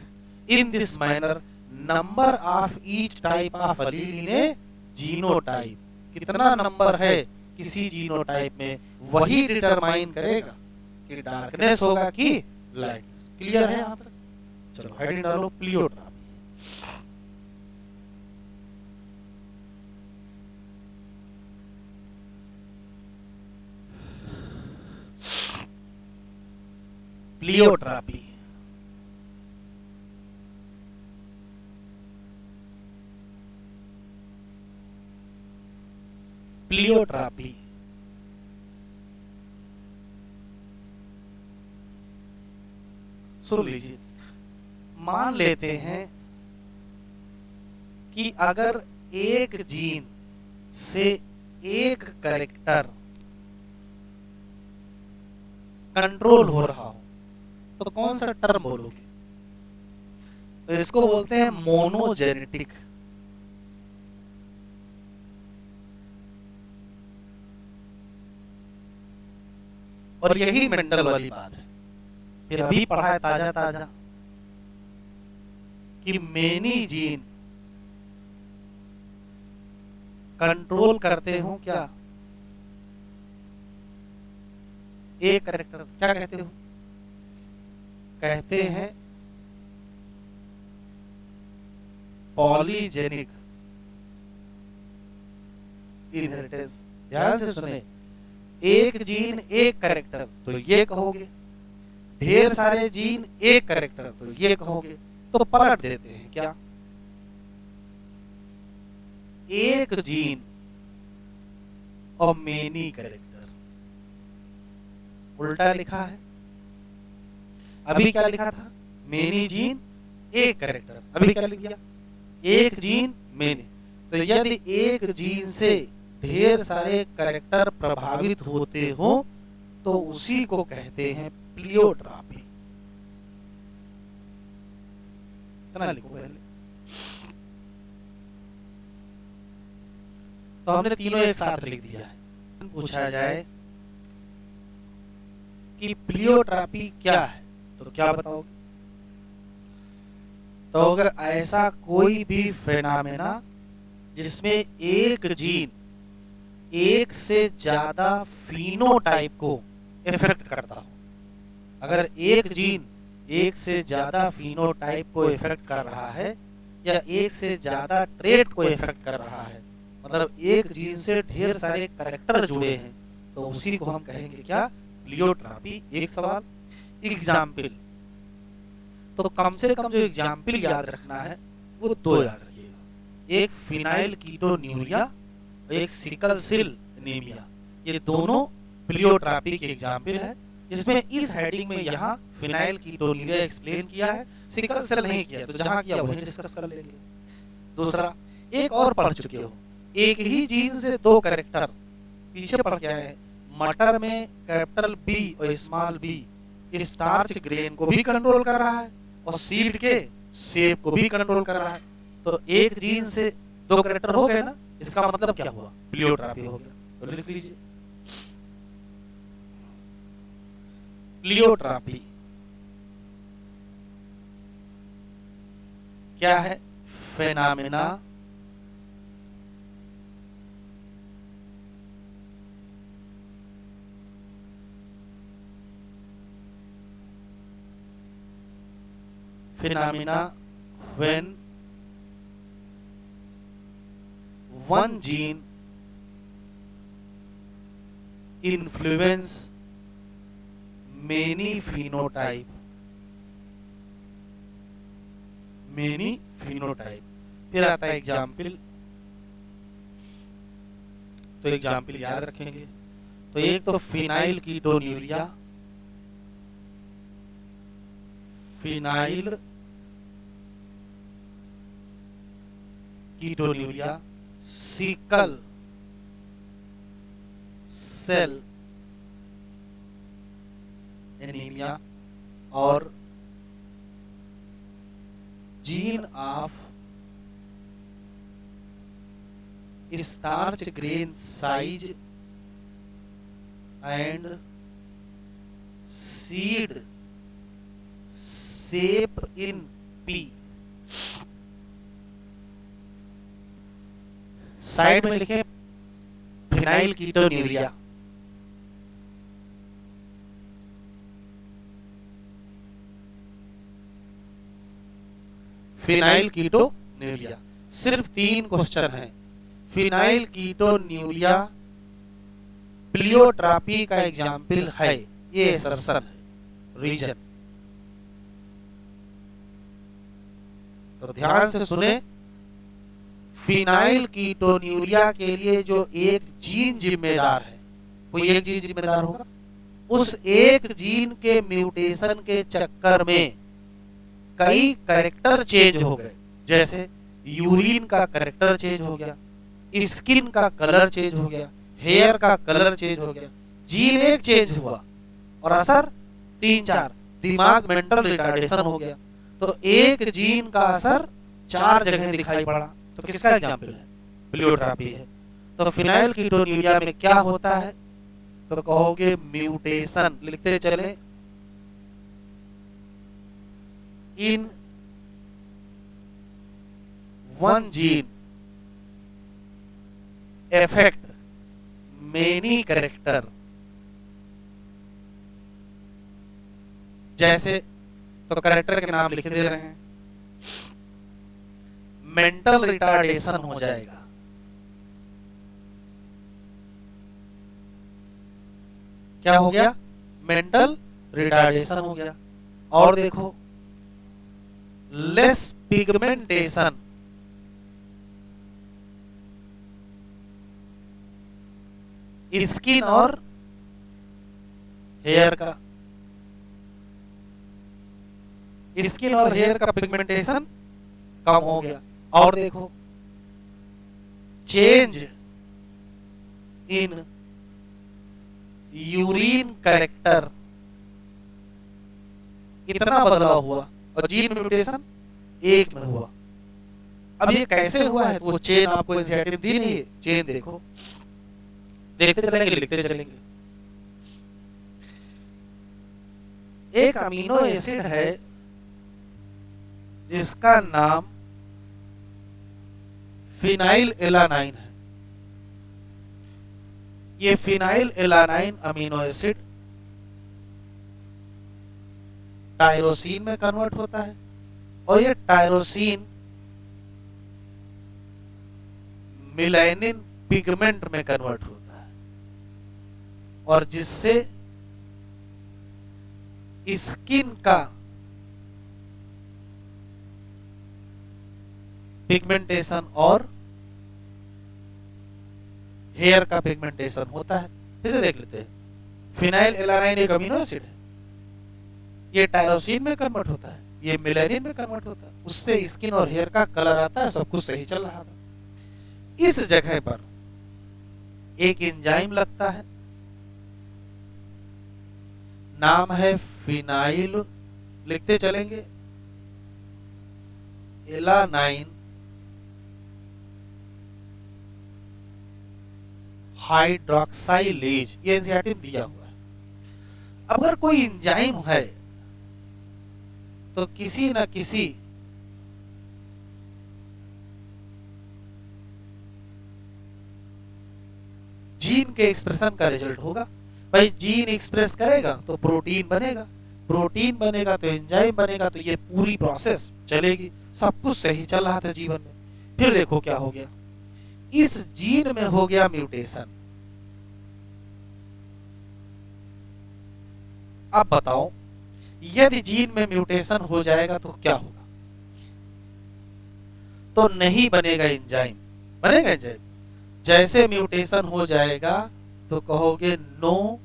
S1: In this manner number of each type of allele in a genotype, कितना नंबर है किसी जीनोटाइप में, वही डिटरमाइन करेगा कि डार्कनेस होगा कि लाइटनेस। क्लियर है यहां तक? चलो हेडिंग डालो प्लियोट्रॉपी। प्लियोट्रॉपी प्लियोट्रॉपी सुन लीजिए, मान लेते हैं कि अगर एक जीन से एक कैरेक्टर कंट्रोल हो रहा हो, तो कौन सा टर्म बोलोगे, तो इसको बोलते हैं मोनोजेनेटिक। और यही मेंडल वाली बात है, फिर अभी पढ़ा है ताजा ताजा कि मेनी जीन कंट्रोल करते हो क्या, एक कैरेक्टर, क्या कहते हो, कहते हैं पॉलीजेनिक इनहेरिटेंस। ध्यान से सुने, एक जीन एक कैरेक्टर तो ये कहोगे, ढेर सारे जीन एक कैरेक्टर तो ये कहोगे, तो पलट देते हैं क्या, एक जीन और मेनी कैरेक्टर, उल्टा लिखा है। अभी क्या लिखा था, मेनी जीन एक कैरेक्टर, अभी क्या लिख दिया, एक जीन मेनी। तो यदि एक जीन से ढेर सारे कैरेक्टर प्रभावित होते हो तो उसी को कहते हैं प्लियोट्रॉपी। इतना लिखो पहले। तो हमने तीनों एक साथ लिख दिया है। पूछा जाए कि प्लियोट्रॉपी क्या है, तो क्या बताओगे, तो अगर ऐसा कोई भी फेनामेना जिसमें एक जीन एक से ज्यादा फिनोटाइप को इफेक्ट करता हो, अगर एक जीन एक से ज्यादा फिनोटाइप को इफेक्ट कर रहा है या एक से ज्यादा ट्रेट को इफेक्ट कर रहा है, मतलब एक जीन से ढेर सारे कैरेक्टर जुड़े हैं, तो उसी को हम कहेंगे क्या, प्लियोट्रॉपी। एक सवाल, एग्जाम्पल, तो कम से कम जो एग्जाम्पल याद रखना है वो 2 याद रखिएगा, एक फिनाइल कीटोन्यूरिया और एक सिकल सेल एनीमिया। ये दोनों प्लियोट्रॉपी के एग्जाम्पल है, जिसमें इस हेडिंग में यहाँ फिनाइल कीटोन्यूरिया एक्सप्लेन किया है, सिकल सेल नहीं किया, तो जहां किया वहीं डिस्कस कर लेंगे। दूसरा, एक और पढ़ चुके हो, एक ही जीन से 2 कैरेक्टर, पीछे पढ़ के आए हैं, मटर में कैपिटल बी और स्मॉल बी स्टार्च ग्रेन को भी कंट्रोल कर रहा है और सीड के शेप को भी कंट्रोल कर रहा है। तो एक जीन से 2 कैरेक्टर हो गए ना, इसका मतलब क्या हुआ, प्लियोट्रॉपी हो गया। तो लिख लीजिए प्लियोट्रॉपी क्या है, phenomena phenomena when one gene influence many phenotype, many phenotype। फिर आता है एग्जाम्पल, तो एग्जाम्पल याद रखेंगे। तो एक तो phenylketonuria, phenylketonuria, sickle cell anaemia, और gene of starch grain size and seed shape in pea. Side में लिखे फिनाइल कीटोन्यूरिया, फिनाइल कीटोन्यूरिया। सिर्फ 3 क्वेश्चन हैं। फिनाइल कीटोन्यूरिया प्लियोट्रॉपी का एग्जाम्पल है, ये असर्शन है, रीजन। तो ध्यान से सुने, फिनाइल कीटोन्यूरिया के लिए जो एक जीन जिम्मेदार है, कोई एक जीन जिम्मेदार होगा, उस एक जीन के म्यूटेशन के चक्कर में कई कैरेक्टर चेंज हो गए। जैसे यूरिन का कैरेक्टर चेंज हो गया, स्किन का कलर चेंज हो गया, हेयर का कलर चेंज हो गया। जीन एक चेंज हुआ और असर 3-4, दिमाग मेंटल रिटार्डेशन हो गया। तो एक जीन का असर 4 जगह दिखाई पड़ा। तो किसका एग्जाम्पल है? प्लियोट्रॉपी है। तो फिनाइल कीटोन्यूरिया में क्या होता है? तो कहोगे म्यूटेशन, लिखते चले, in one gene affect many character। जैसे, तो कैरेक्टर के नाम लिख दे रहे हैं। मेंटल रिटार्डेशन हो जाएगा, क्या हो गया? मेंटल रिटार्डेशन हो गया। और देखो, लेस पिगमेंटेशन, स्किन और हेयर का, स्किन और हेयर का पिगमेंटेशन कम हो गया। और देखो, चेंज इन यूरिन कैरेक्टर, इतना बदलाव हुआ, और जीन म्यूटेशन एक में हुआ। अब ये कैसे हुआ है? वो चेन आपको एनसीईआरटी दी नहीं है, चेन देखो, देखते चलेंगे, लिखते चलेंगे। एक अमीनो एसिड है जिसका नाम फिनाइल एलानाइन है। ये phenyl alanine amino acid tyrosine में कन्वर्ट होता है, और ये टायरोसिन मिलेनिन पिगमेंट में कन्वर्ट होता है, और जिससे स्किन का पिगमेंटेशन और हेयर का पिगमेंटेशन होता है। फिर से देख लेते हैं। फिनाइल एलानाइन एक अमीनो एसिड है, ये टायरोसिन में कन्वर्ट होता है, ये मिलेनिन में कन्वर्ट होता है, उससे स्किन और हेयर का कलर आता है, सब कुछ सही चल रहा था। इस जगह पर एक एंजाइम लगता है, नाम है फिनाइल, लिखते चलेंगे, एलानाइन हाइड्रोक्साइलेज। ये एनसीईआरटी में दिया हुआ है। अगर कोई एंजाइम है तो किसी न किसी जीन के एक्सप्रेशन का रिजल्ट होगा। भाई जीन एक्सप्रेस करेगा तो प्रोटीन बनेगा, प्रोटीन बनेगा तो एंजाइम बनेगा, तो ये पूरी प्रोसेस चलेगी। सब कुछ सही चल रहा था जीवन में, फिर देखो क्या हो गया, इस जीन में हो गया म्यूटेशन। अब बताओ, यदि जीन में म्यूटेशन हो जाएगा तो क्या होगा? तो नहीं बनेगा एंजाइम, बनेगा एंजाइम? जैसे म्यूटेशन हो जाएगा तो कहोगे नो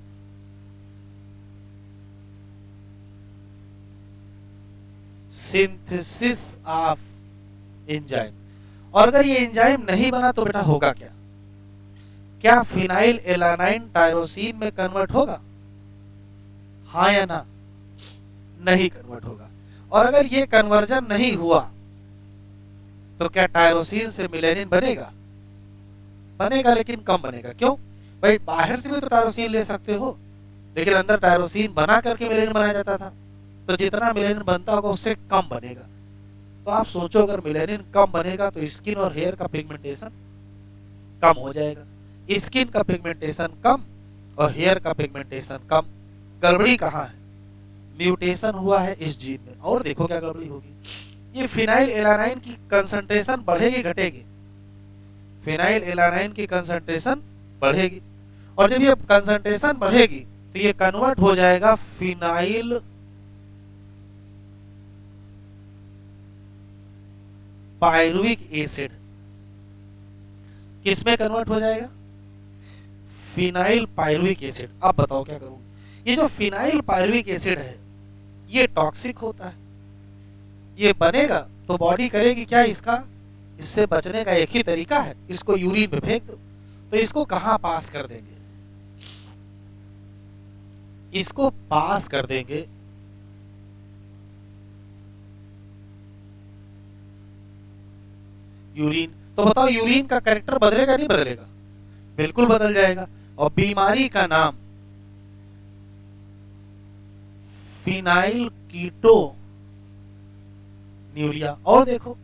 S1: सिंथेसिस ऑफ एंजाइम। और अगर ये एंजाइम नहीं बना तो बेटा होगा क्या? क्या फिनाइल एलानाइन टायरोसिन में कन्वर्ट होगा? हाँ या ना? नहीं कन्वर्ट होगा। और अगर ये कन्वर्जन नहीं हुआ तो क्या टायरोसिन से मिलेनिन बनेगा? बनेगा, लेकिन कम बनेगा। क्यों भाई? बाहर से भी तो टायरोसिन ले सकते हो, लेकिन अंदर टायरोसिन बना करके मिलेनिन बनाया जाता था, तो जितना मिलेनिन बनता होगा उससे कम बनेगा। तो आप सोचो, अगर मिलेनिन कम बनेगा तो स्किन और हेयर का पिगमेंटेशन कम हो जाएगा। स्किन का पिगमेंटेशन कम और हेयर का पिगमेंटेशन कम। गड़बड़ी कहाँ है? म्यूटेशन हुआ है इस जीन में। और देखो क्या गड़बड़ी होगी, ये फिनाइल एलानाइन की कंसंट्रेशन बढ़ेगी घटेगी? फिनाइल एलानाइन की कंसंट्रेशन बढ़ेगी, और जब ये कंसंट्रेशन बढ़ेगी तो ये कन्वर्ट हो जाएगा फिनाइल पायरुविक एसिड। किसमें कन्वर्ट हो जाएगा? Phenyl pyruvic acid. अब बताओ क्या करूं? ये जो फिनाइल पायरुविक एसिड है ये टॉक्सिक होता है, ये बनेगा तो बॉडी करेगी क्या इसका? इससे बचने का एक ही तरीका है, इसको यूरिन में फेंक दो। तो इसको कहां पास कर देंगे? इसको पास कर देंगे यूरिन। तो बताओ, यूरिन का कैरेक्टर बदलेगा नहीं बदलेगा? बिल्कुल बदल जाएगा। और बीमारी का नाम फिनाइल कीटो न्यूरिया। और देखो,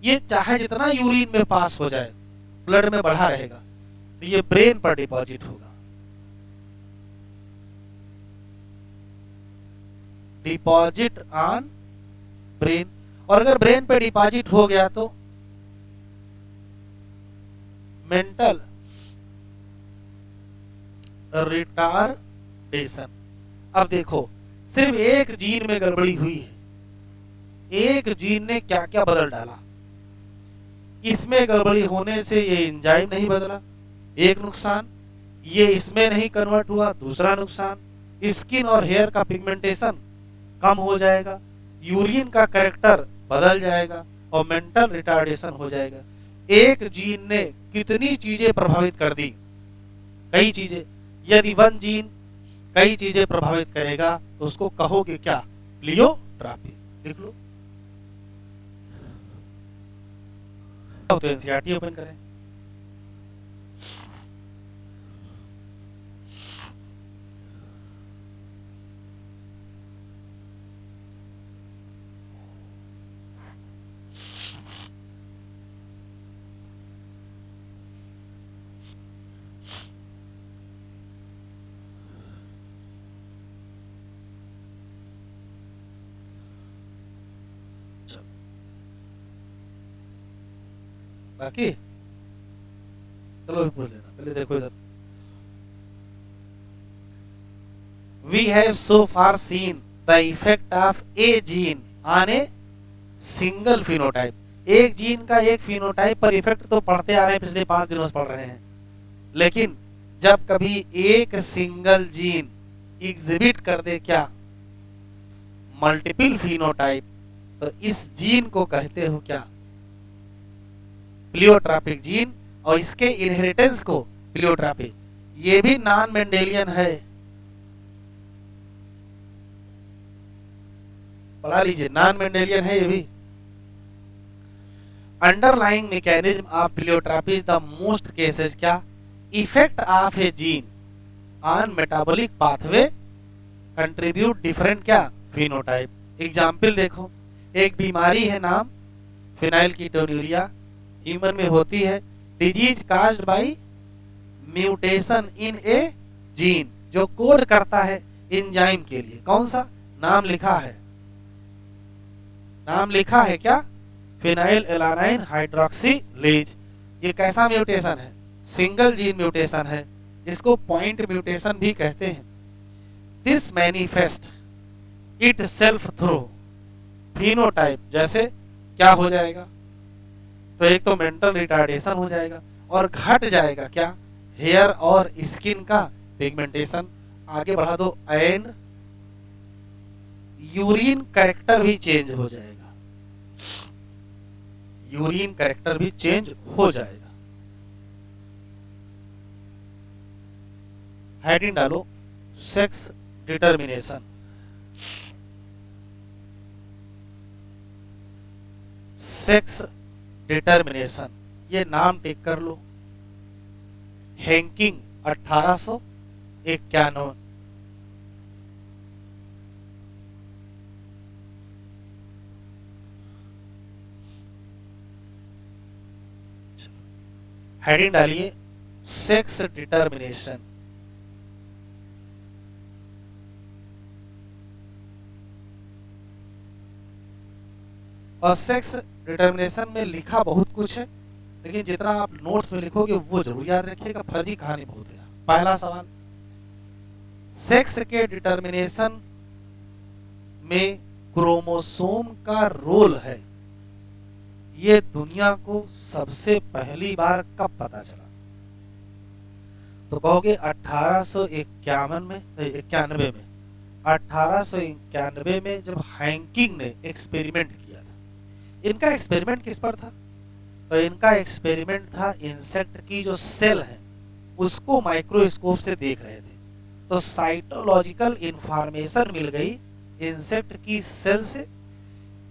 S1: ये चाहे जितना यूरिन में पास हो जाए, ब्लड में बढ़ा रहेगा, तो ये ब्रेन पर डिपॉजिट होगा। Deposit on brain. और अगर ब्रेन पे डिपॉजिट हो गया तो मेंटल रिटार्डेशन। अब देखो, सिर्फ एक जीन में गड़बड़ी हुई है, एक जीन ने क्या क्या बदल डाला। इसमें गड़बड़ी होने से ये एंजाइम नहीं बदला, एक नुकसान। ये इसमें नहीं कन्वर्ट हुआ, दूसरा नुकसान। स्किन और हेयर का पिगमेंटेशन कम हो जाएगा, यूरिन का कैरेक्टर बदल जाएगा, और मेंटल रिटार्डेशन हो जाएगा। एक जीन ने कितनी चीजें प्रभावित कर दी? कई चीजें। यदि वन जीन कई चीजें प्रभावित करेगा तो उसको कहोगे क्या? प्लियोट्रॉपी। लिख लो। तो एनसीईआरटी ओपन करें। बाकी चलो पूछ लेना, पहले देखो इधर। We have so far seen the effect of a gene on a single phenotype. एक जीन का एक फिनोटाइप पर इफेक्ट तो पढ़ते आ रहे हैं, पिछले 5 दिनों से पढ़ रहे हैं। लेकिन जब कभी एक सिंगल जीन एग्जिबिट कर दे क्या? मल्टीपल फिनोटाइप, तो इस जीन को कहते हो क्या? Pleiotropic gene. और इसके इनहेरिटेंस को प्लियोट्रॉपिक। ये भी नॉन मेंडेलियन है, पढ़ा लीजिए, नॉन मेंडेलियन है ये भी। Underlying mechanism of pleiotropy the most cases क्या? Effect of a gene on metabolic pathway contribute different क्या? फिनोटाइप। एग्जाम्पल देखो, एक बीमारी है नाम फिनाइलकीटोन्यूरिया, ह्यूमन में होती है। Disease caused by mutation in A gene जो कोड करता है एंजाइम के लिए। कौन सा? नाम लिखा है, नाम लिखा है क्या? Phenyl alanine hydroxylase. ये कैसा म्यूटेशन है? सिंगल जीन म्यूटेशन है, इसको पॉइंट म्यूटेशन भी कहते हैं। This manifest it self through phenotype. जैसे क्या हो जाएगा? तो एक तो मेंटल रिटार्डेशन हो जाएगा और घट जाएगा क्या? हेयर और स्किन का पिगमेंटेशन। आगे बढ़ा दो, एंड यूरिन कैरेक्टर भी चेंज हो जाएगा, यूरिन कैरेक्टर भी चेंज हो जाएगा। हेडिंग डालो, सेक्स डिटर्मिनेशन। सेक्स डिटर्मिनेशन, ये नाम टिक कर लो। हैंकिंग 1891। हेडिंग डालिए, सेक्स डिटर्मिनेशन। और सेक्स डिटर्मिनेशन में लिखा बहुत कुछ है, लेकिन जितना आप नोट्स में लिखोगे वो जरूर याद रखिएगा, फर्जी कहानी बहुत है। पहला सवाल, सेक्स के डिटर्मिनेशन में क्रोमोसोम का रोल है, ये दुनिया को सबसे पहली बार कब पता चला? तो कहोगे 1891 में, 91 में। 1891 में जब हैंकिंग ने एक्सपेरिमेंट किया था। इनका एक्सपेरिमेंट किस पर था? तो इनका एक्सपेरिमेंट था इंसेक्ट की जो सेल है उसको माइक्रोस्कोप से देख रहे थे, तो साइटोलॉजिकल इंफॉर्मेशन मिल गई इंसेक्ट की सेल से।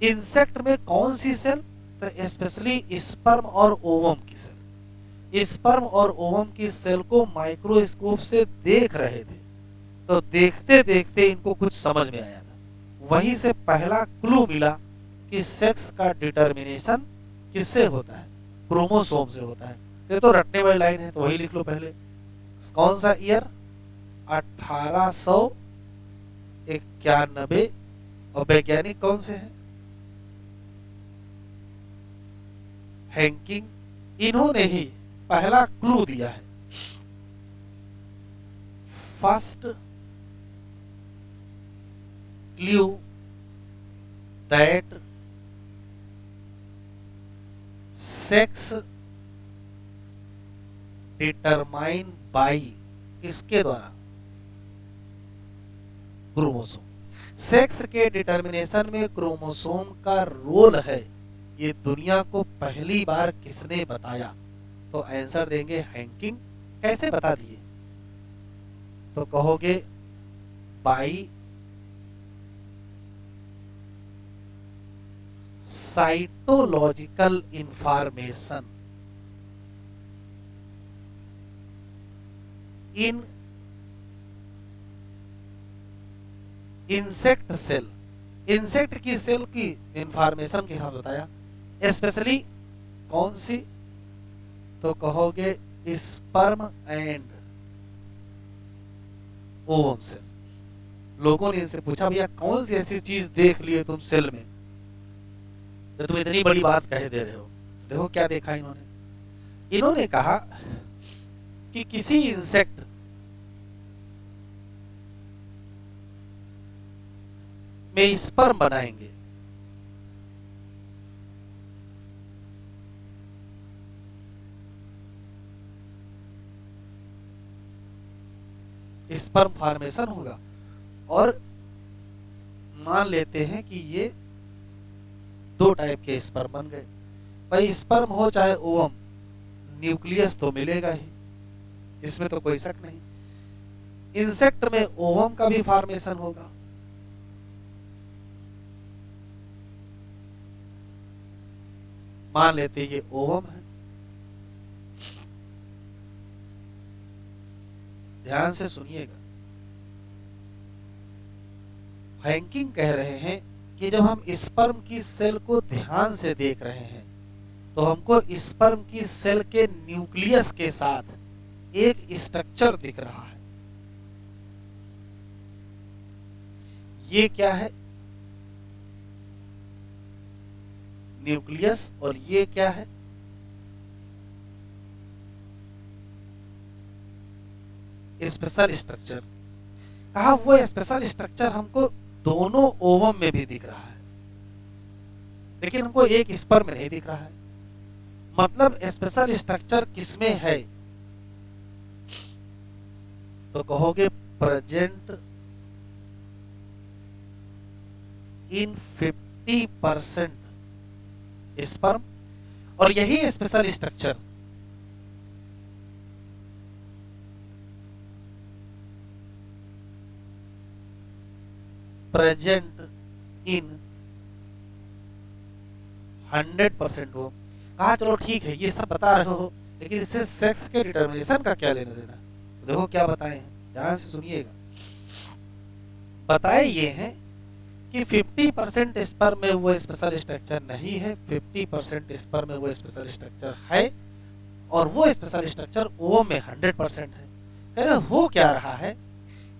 S1: इंसेक्ट में कौन सी सेल? तो स्पेशली स्पर्म और ओवम की सेल। स्पर्म और ओवम की सेल को माइक्रोस्कोप से देख रहे थे, तो देखते देखते इनको कुछ समझ में आया था। वहीं से पहला क्लू मिला कि सेक्स का डिटर्मिनेशन किससे होता है? क्रोमोसोम से होता है। ये तो रटने वाली लाइन है, तो वही लिख लो पहले। कौन सा ईयर? 1891। और वैज्ञानिक कौन से हैं? हैंकिंग। इन्होंने ही पहला क्लू दिया है। First clue that sex determine by, किसके द्वारा? क्रोमोसोम। सेक्स के डिटर्मिनेशन में क्रोमोसोम का रोल है, ये दुनिया को पहली बार किसने बताया? तो आंसर देंगे हैंकिंग। कैसे बता दिए? तो कहोगे by cytological information in insect cell. Insect की सेल की इंफॉर्मेशन के साथ बताया, स्पेशली कौन सी? तो कहोगे स्पर्म एंड ओवम सेल। लोगों ने इनसे पूछा, भैया कौन सी ऐसी चीज देख लिए तुम सेल में तो तुम इतनी बड़ी बात कह दे रहे हो? देखो क्या देखा इन्होंने। इन्होंने कहा कि किसी इंसेक्ट में स्पर्म बनाएंगे, स्पर्म फॉर्मेशन होगा, और मान लेते हैं कि ये 2 टाइप के स्पर्म बन गए। भाई स्पर्म हो चाहे ओवम, न्यूक्लियस तो मिलेगा ही, इसमें तो कोई शक नहीं। इंसेक्ट में ओवम का भी फॉर्मेशन होगा, मान लेते ये ओवम है। ध्यान से सुनिएगा, हैंकिंग कह रहे हैं कि जब हम स्पर्म की सेल को ध्यान से देख रहे हैं तो हमको स्पर्म की सेल के न्यूक्लियस के साथ एक स्ट्रक्चर दिख रहा है। ये क्या है, न्यूक्लियस, और ये क्या है, स्पेशल स्ट्रक्चर। कहा वो स्पेशल स्ट्रक्चर हमको दोनों ओवम में भी दिख रहा है, लेकिन हमको एक स्पर्म में नहीं दिख रहा है। मतलब स्पेशल स्ट्रक्चर किसमें है, तो कहोगे प्रेजेंट इन 50% स्पर्म, और यही स्पेशल स्ट्रक्चर प्रेजेंट इन 100% हो। कहा चलो ठीक है ये सब बता रहे हो, लेकिन इससे सेक्स के डिटर्मिनेशन का क्या लेना देना। तो देखो क्या बताए हैं, ध्यान से सुनिएगा। बताए ये हैं कि 50% स्पर्म में वो स्पेशल स्ट्रक्चर नहीं है, 50% स्पर्म में वो स्पेशल स्ट्रक्चर है, और वो स्पेशल स्ट्रक्चर ओ में 100% है। कह रहे हो क्या रहा है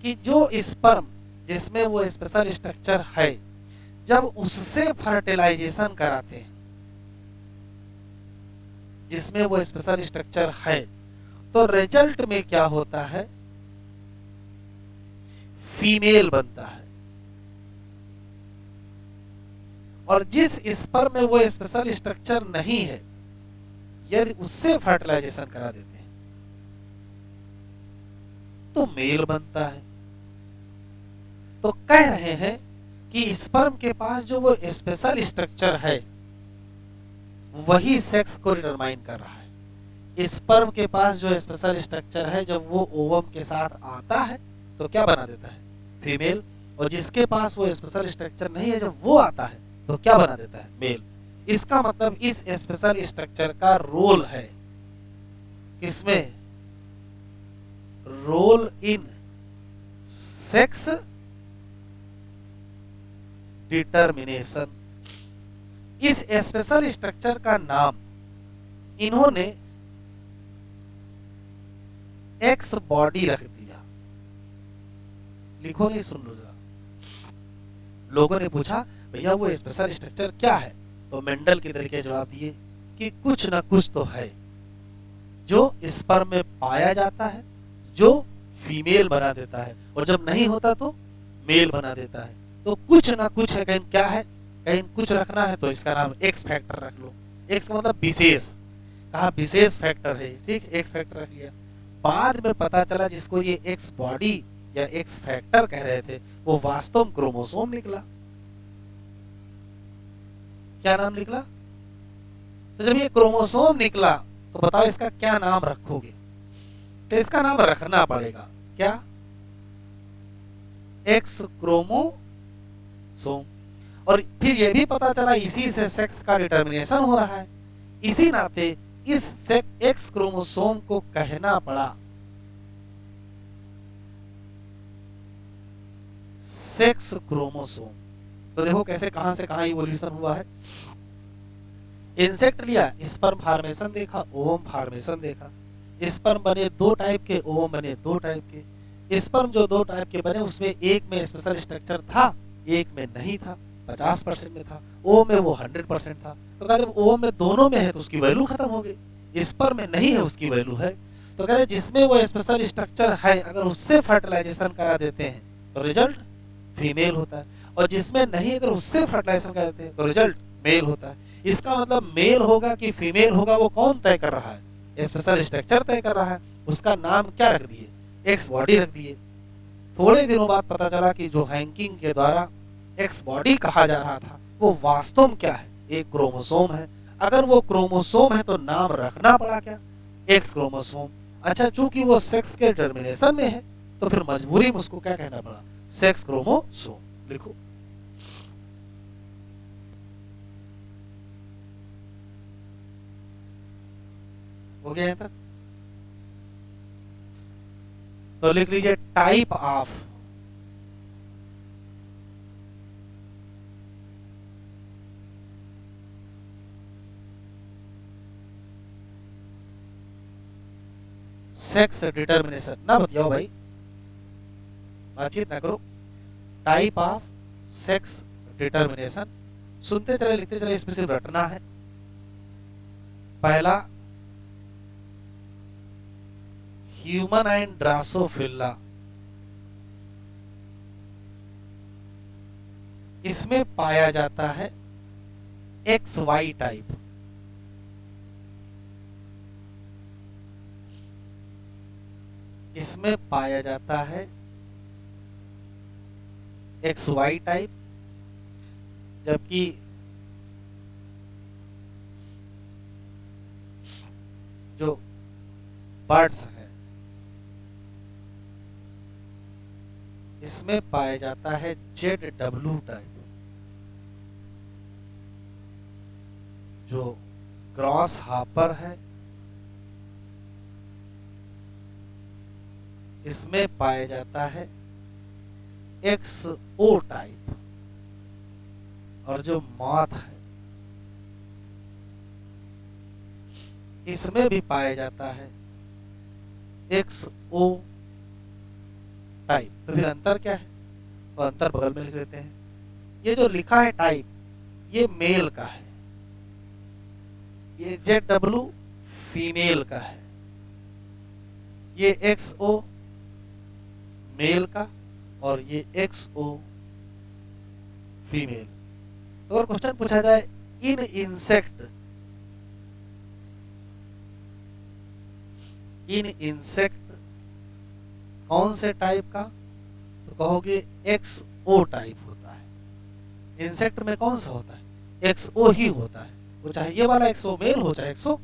S1: कि जो स्पर्म जिसमें वो स्पेशल स्ट्रक्चर है, जब उससे फर्टिलाइजेशन कराते हैं जिसमें वो स्पेशल स्ट्रक्चर है, तो रिजल्ट में क्या होता है, फीमेल बनता है। और जिस स्पर्म में वो स्पेशल स्ट्रक्चर नहीं है, यदि उससे फर्टिलाइजेशन करा देते हैं तो मेल बनता है। तो कह रहे हैं कि स्पर्म के पास जो वो स्पेशल स्ट्रक्चर है वही सेक्स को डिटरमाइन कर रहा है। स्पर्म के पास जो स्पेशल स्ट्रक्चर है जब वो ओवम के साथ आता है तो क्या बना देता है, फीमेल। और जिसके पास वो स्पेशल स्ट्रक्चर नहीं है, जब वो आता है तो क्या बना देता है, मेल। इसका मतलब इस स्पेशल स्ट्रक्चर का रोल है किसमें, रोल इन सेक्स डिटर्मिनेशन। इस स्पेशल स्ट्रक्चर का नाम इन्होंने एक्स बॉडी रख दिया। लिखो नहीं, सुन लो जरा। लोगों ने पूछा भैया वो स्पेशल स्ट्रक्चर क्या है, तो मेंडल के तरीके जवाब दिए कि कुछ ना कुछ तो है जो स्पर्म में पाया जाता है, जो फीमेल बना देता है, और जब नहीं होता तो मेल बना देता है। तो कुछ ना कुछ है, कहीं क्या है, कहीं कुछ रखना है तो इसका नाम एक्स फैक्टर रख लो। एक्स का मतलब विशेष, कहा विशेष फैक्टर है, ठीक, एक्स फैक्टर रख लिया। बाद में पता चला जिसको ये एक्स बॉडी या एक्स फैक्टर कह रहे थे वो वास्तव में क्रोमोसोम निकला। क्या नाम निकला, तो जब ये क्रोमोसोम निकला तो बताओ इसका क्या नाम रखोगे, तो इसका नाम रखना पड़ेगा क्या, एक्स क्रोमोसोम। और फिर यह भी पता चला इसी से सेक्स का डिटर्मिनेशन हो रहा है, इसी नाते इस एक्स क्रोमोसोम को कहना पड़ा सेक्स क्रोमोसोम। तो देखो कैसे कहां से कहां इवोल्यूशन हुआ है। इंसेक्ट लिया, स्पर्म फॉर्मेशन देखा, ओवम फॉर्मेशन देखा। स्पर्म बने दो टाइप के, ओवम बने दो टाइप के। स्पर्म जो दो टाइप के बने उसमें एक में स्पेशल स्ट्रक्चर था, एक में नहीं था, 50% में था, ओ में वो 100% था। तो कह रहे ओ में दोनों में है तो उसकी वैल्यू खत्म हो गई, स्पर्म में नहीं है उसकी वैल्यू है। तो कह रहे जिसमें वो स्पेशल स्ट्रक्चर है अगर उससे फर्टिलाइजेशन करा देते हैं तो रिजल्ट फीमेल होता है, और जिसमें नहीं अगर उससे फर्टिलाइजेशन करा देते हैं तो रिजल्ट मेल होता है। इसका मतलब मेल होगा कि फीमेल होगा वो कौन तय कर रहा है, स्पेशल स्ट्रक्चर तय कर रहा है। उसका नाम क्या रख दिए, एक्स बॉडी रख दिए। थोड़े दिनों बाद पता चला कि जो हैंकिंग के द्वारा एक्स बॉडी कहा जा रहा था वो वास्तव में क्या है, एक क्रोमोसोम है। अगर वो क्रोमोसोम है तो नाम रखना पड़ा क्या, एक्स क्रोमोसोम। अच्छा चूंकि वो सेक्स के डिटर्मिनेशन में है तो फिर मजबूरी में उसको क्या कहना पड़ा, सेक्स क्रोमोसोम। लिखो हो गया यहां तक। तो लिख लीजिए टाइप ऑफ सेक्स डिटर्मिनेशन। ना बतियाओ भाई, बातचीत ना करो। Type of sex determination. सुनते चले लिखते चले, इसमें सिर्फ रटना है। पहला ह्यूमन एंड ड्रासोफिला, इसमें पाया जाता है XY टाइप। इसमें पाया जाता है XY टाइप, जबकि जो बर्ड्स हैं इसमें पाया जाता है ZW टाइप। जो ग्रॉस हापर है इसमें पाया जाता है XO टाइप। और जो मॉथ है इसमें भी पाया जाता है XO टाइप। तो फिर अंतर क्या है? तो अंतर बगल में लिख लेते हैं। ये जो लिखा है टाइप, ये मेल का है, ये ZW फीमेल का है, ये XO मेल का, और ये XO फीमेल। तो अगर क्वेश्चन पूछा जाए इन इंसेक्ट कौन से टाइप का, तो कहोगे XO टाइप होता है। इंसेक्ट में कौन सा होता है? XO ही होता है। वो चाहे ये वाला XO मेल हो चाहे XO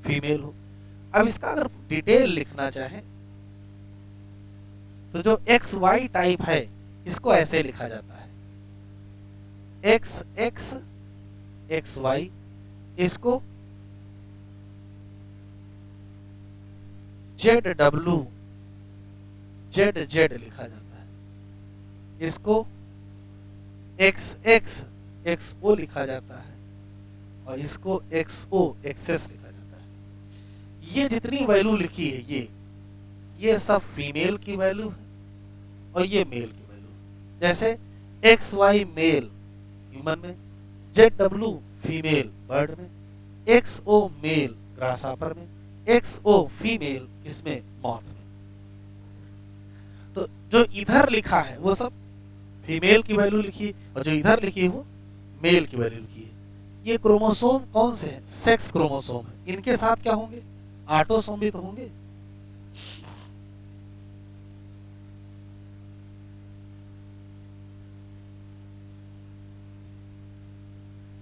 S1: फीमेल हो। अब इसका अगर डिटेल लिखना चाहे तो जो XY टाइप है इसको ऐसे लिखा जाता है XX XY, इसको ZW ZZ लिखा जाता है, इसको XX XO लिखा जाता है, और इसको XO XS लिखा जाता है। ये जितनी वैल्यू लिखी है ये सब फीमेल की वैल्यू है और ये मेल की वैल्यू। जैसे XY मेल ह्यूमन में, ZW फीमेल बर्ड में, XO मेल ग्रासहॉपर में, XO फीमेल किसमें? मॉथ में। तो जो इधर लिखा है वो सब फीमेल की वैल्यू लिखी, और जो इधर लिखी है वो मेल की वैल्यू लिखी है। ये क्रोमोसोम कौन से हैं? सेक्स क्रोमोसोम है। इनके साथ क्या होंगे? ऑटोसोम भी तो होंगे।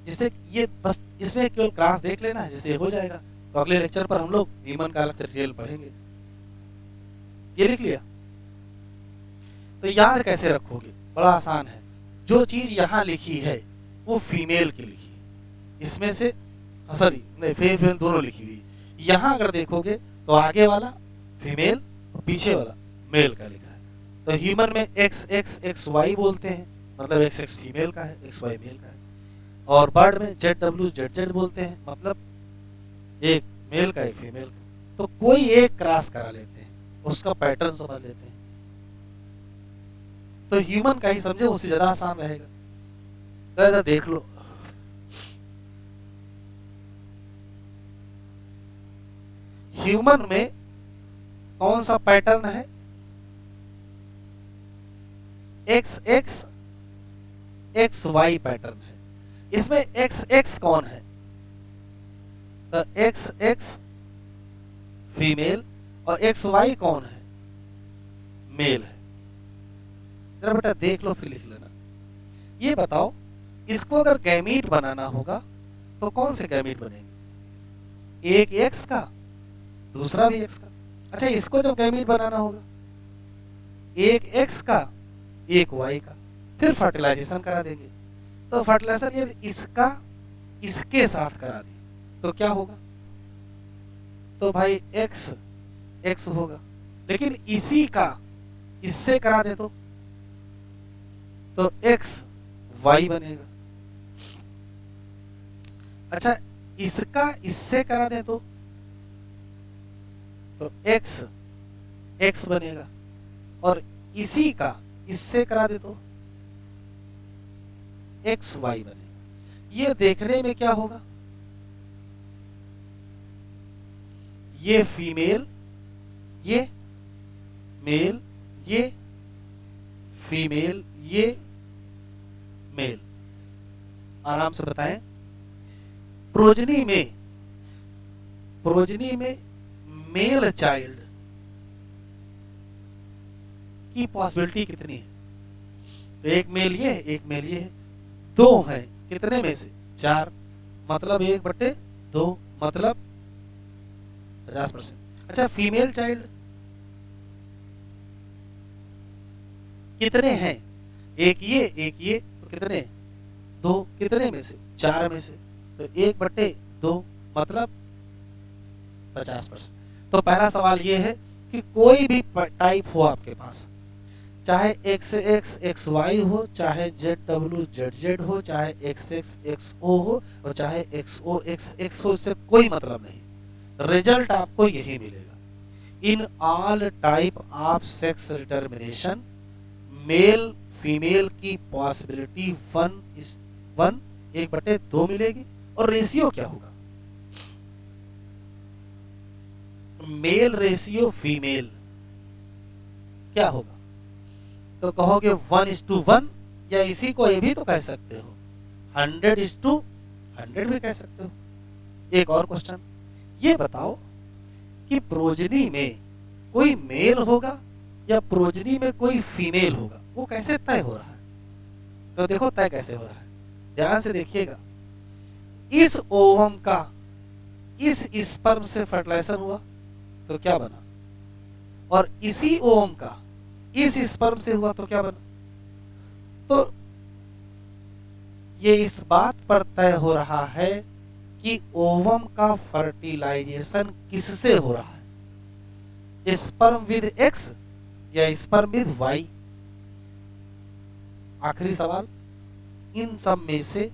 S1: जिससे ये बस इसमें केवल क्लास देख लेना है, जिससे हो जाएगा। तो अगले लेक्चर पर हम लोग ह्यूमन का अलग से डिटेल पढ़ेंगे। ये लिख लिया? तो याद कैसे रखोगे? बड़ा आसान है। जो चीज यहाँ लिखी है वो फीमेल की लिखी है, इसमें से सॉरी नहीं, फीमेल दोनों लिखी हुई है। यहाँ अगर देखोगे तो आगे वाला फीमेल और पीछे वाला मेल का लिखा है। तो ह्यूमन में XX XY बोलते हैं, मतलब XX फीमेल का है, XY मेल का है। और बर्ड में ZW ZZ बोलते हैं, मतलब एक मेल का एक फीमेल का। तो कोई एक क्रॉस करा लेते हैं, उसका पैटर्न समझ लेते हैं। तो ह्यूमन का ही समझे, उससे ज्यादा आसान रहेगा। जरा देख लो, ह्यूमन में कौन सा पैटर्न है? XX XY पैटर्न है। इसमें XX कौन है? तो XX फीमेल और XY कौन है? मेल है। जरा बेटा देख लो फिर लिख लेना। ये बताओ, इसको अगर गैमीट बनाना होगा तो कौन से गैमीट बनेंगे? एक X का, दूसरा भी X का। अच्छा, इसको जब गैमीट बनाना होगा, एक X का एक Y का, फिर फर्टिलाइजेशन करा देंगे। तो फर्टिलाइजेशन यदि इसका इसके साथ करा दी तो क्या होगा? तो भाई X X होगा। लेकिन इसी का इससे करा दे तो X Y बनेगा। अच्छा, इसका इससे करा दे तो X X बनेगा, और इसी का इससे करा दे तो एक्स वाई बने। ये देखने में क्या होगा, ये फीमेल, ये मेल, ये फीमेल, ये मेल। आराम से बताएं, प्रोजनी में मेल चाइल्ड की पॉसिबिलिटी कितनी है? तो एक मेल ये है, एक मेल ये है, दो है, कितने में से? 4, मतलब 1/2, मतलब 50%। अच्छा, फीमेल चाइल्ड कितने हैं? एक ये, तो कितने? 2, कितने में से? 4 में से। तो 1/2 मतलब 50%। तो पहला सवाल ये है कि कोई भी टाइप हो आपके पास, चाहे XX XY हो, चाहे ZW ZZ हो, चाहे XX XO हो, और चाहे XO XX हो, इससे कोई मतलब नहीं, रिजल्ट आपको यही मिलेगा। इन all type of sex determination male female की पॉसिबिलिटी 1:2 मिलेगी। और रेशियो क्या होगा? मेल रेशियो फीमेल क्या होगा? तो कहोगे 1:1, या इसी को ये भी तो कह सकते हो 100:100 भी कह सकते हो। एक और क्वेश्चन, ये बताओ कि प्रोजनी में कोई मेल होगा या प्रोजनी में कोई फीमेल होगा, वो कैसे तय हो रहा है? तो देखो तय कैसे हो रहा है, ध्यान से देखिएगा। इस ओवम का इस स्पर्म से फर्टिलाइजेशन हुआ तो क्या बना, और इसी ओवम का इस स्पर्म से हुआ तो क्या बना। तो ये इस बात पर तय हो रहा है कि ओवम का फर्टिलाइजेशन किससे हो रहा है, स्पर्म विद एक्स या स्पर्म विद वाई। आखिरी सवाल, इन सब में से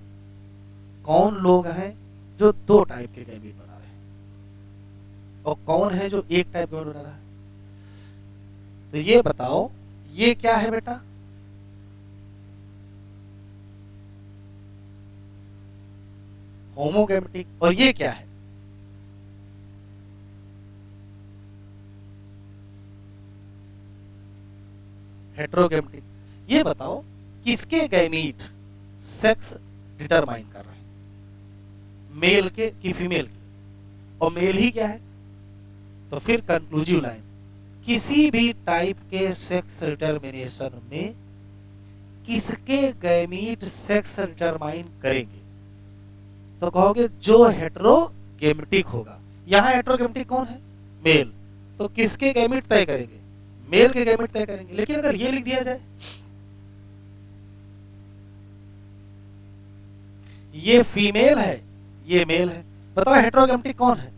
S1: कौन लोग हैं जो 2 टाइप के गैमीट बना रहे हैं, और कौन है जो 1 टाइप गैमीट बना रहा है? तो ये बताओ, ये क्या है बेटा? होमोगैमेटिक। और ये क्या है? हेटेरोगैमेटिक। ये बताओ किसके गैमीट सेक्स डिटरमाइन कर रहे हैं, मेल के कि फीमेल के? और मेल ही क्या है? तो फिर कंक्लूसिव लाइन, किसी भी टाइप के सेक्स डिटरमिनेशन में किसके गैमीट सेक्स डिटरमाइन करेंगे? तो कहोगे जो हेटेरोगैमेटिक होगा। यहां हेटेरोगैमेटिक कौन है? मेल। तो किसके गैमीट तय करेंगे? मेल के गैमीट तय करेंगे। लेकिन अगर ये लिख दिया जाए ये फीमेल है, ये मेल है, बताओ हेटेरोगैमेटिक कौन है?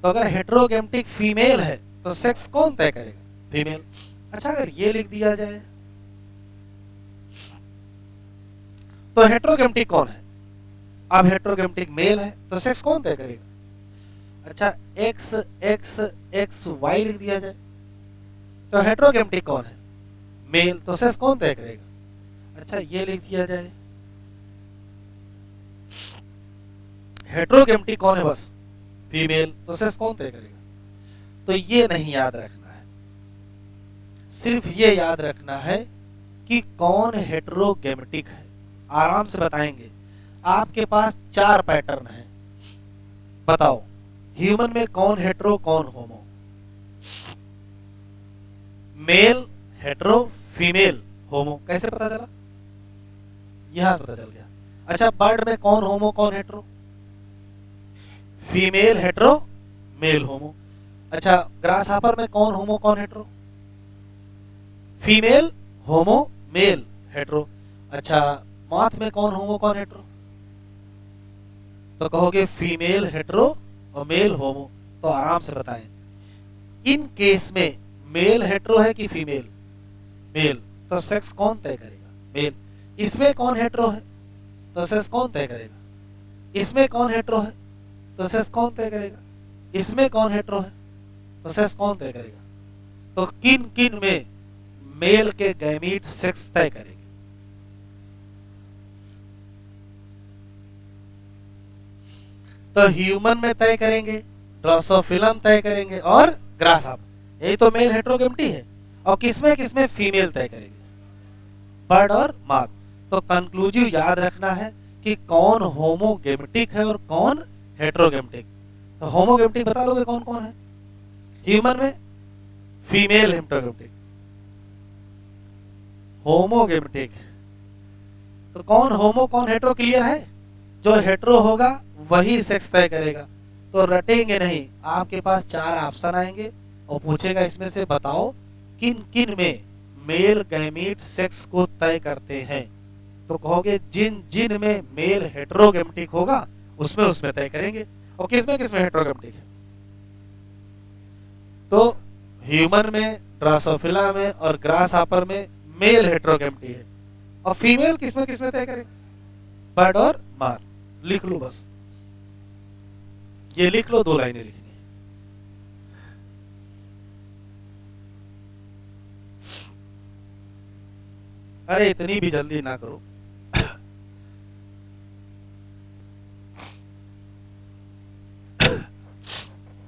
S1: तो अगर हेटेरोगैमेटिक फीमेल है तो सेक्स कौन तय करेगा? फीमेल। अच्छा, अगर ये लिख दिया जाए तो हेटेरोगैमेटिक कौन है? अब हेटेरोगैमेटिक मेल है तो सेक्स कौन तय करेगा? अच्छा, एक्स एक्स एक्स वाई लिख दिया जाए तो हेटेरोगैमेटिक कौन है? मेल। तो सेक्स कौन तय करेगा? अच्छा, ये लिख दिया जाए हेटेरोगैमेटिक कौन है? बस फीमेल। तो सेक्स कौन तय करेगा? तो ये नहीं याद रखना है, सिर्फ ये याद रखना है कि कौन हेटेरोगैमेटिक है। आराम से बताएंगे। आपके पास 4 पैटर्न हैं, बताओ ह्यूमन में कौन हेटेरो कौन होमो? मेल हेटेरो, फीमेल होमो। कैसे पता चला? यहां पता चल गया। अच्छा, बर्ड में कौन होमो कौन हेटेरो? फीमेल हेटेरो, मेल होमो। अच्छा, ग्रास हापर में कौन होमो कौन हेटेरो? फीमेल होमो, मेल हेटेरो। अच्छा, मॉथ में कौन होमो कौन हेटेरो? तो कहोगे फीमेल हेटेरो और मेल होमो। तो आराम से बताएं, इन केस में मेल हेटेरो है कि फीमेल? मेल। तो सेक्स कौन तय करेगा? मेल। इसमें कौन हेटेरो है? तो सेक्स कौन तय करेगा? इसमें कौन हेटेरो है? तो सेक्स कौन तय करेगा? इसमें कौन हेटेरो है? तो सेक्स कौन तय करेगा? तो किन किन में मेल के गैमीट सेक्स तय करेंगे? तो ह्यूमन में तय करेंगे, ड्रोसोफिलम तय करेंगे और ग्रासहॉपर। यही तो मेल हेटेरोगैमेटी है। और किसमें किसमें फीमेल तय करेंगे, बर्ड और मॉथ। तो कंक्लूसिव याद रखना है कि कौन होमोगेमेटिक है और कौन हेटेरोगैमेटिक। तो होमोगेमेटिक बता लोगे कौन कौन है? ह्यूमन में फीमेल हेटेरोगैमेटिक, होमोगेमेटिक। तो कौन होमो कौन हेटेरो क्लियर है? जो हेटेरो होगा वही सेक्स तय करेगा। तो रटेंगे नहीं, आपके पास 4 ऑप्शन आएंगे और पूछेगा इसमें से बताओ किन किन में मेल गैमीट सेक्स को तय करते हैं। तो कहोगे जिन जिन में मेल हेटेरोगैमेटिक होगा उसमें उसमें तय करेंगे। और किसमें किसमें हेटेरोगैमेटिक है? तो ह्यूमन में, ड्रोसोफिला में और ग्रासहॉपर में मेल हेटेरोगैमेटी है। और फीमेल किसमें किसमें तय करेंगे, बर्ड और मार। लिख लो बस, ये लिख लो, 2 लाइनें लिखनी है। अरे इतनी भी जल्दी ना करो।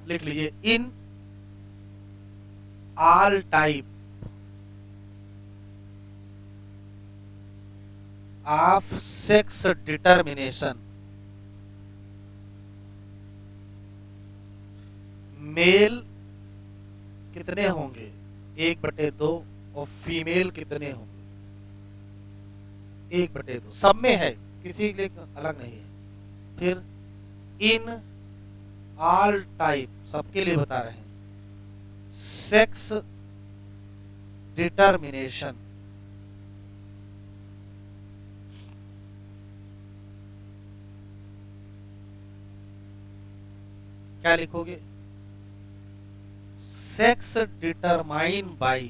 S1: लिख लीजिए, in all type of sex determination male कितने होंगे, 1/2 और फीमेल कितने होंगे, 1/2। सब में है, किसी के लिए अलग नहीं है। फिर इन ऑल टाइप, सबके लिए बता रहे हैं, सेक्स डिटर्मिनेशन क्या लिखोगे? Sex determine by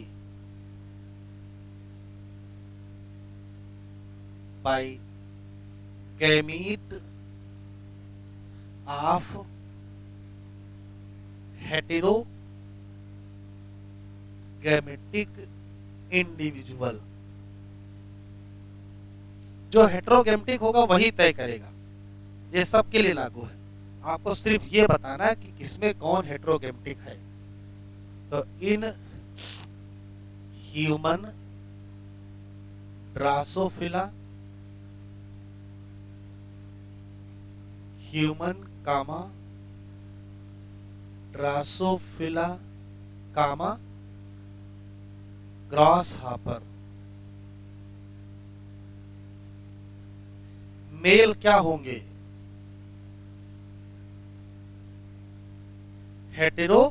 S1: gamete of hetero gametic individual. जो हेटेरोगैमेटिक होगा वही तय करेगा। ये सबके लिए लागू है। आपको सिर्फ ये बताना है कि किसमें कौन हेटेरोगैमेटिक है। तो in human, Drosophila, human comma Drosophila comma grasshopper, male क्या होंगे, हेटेरो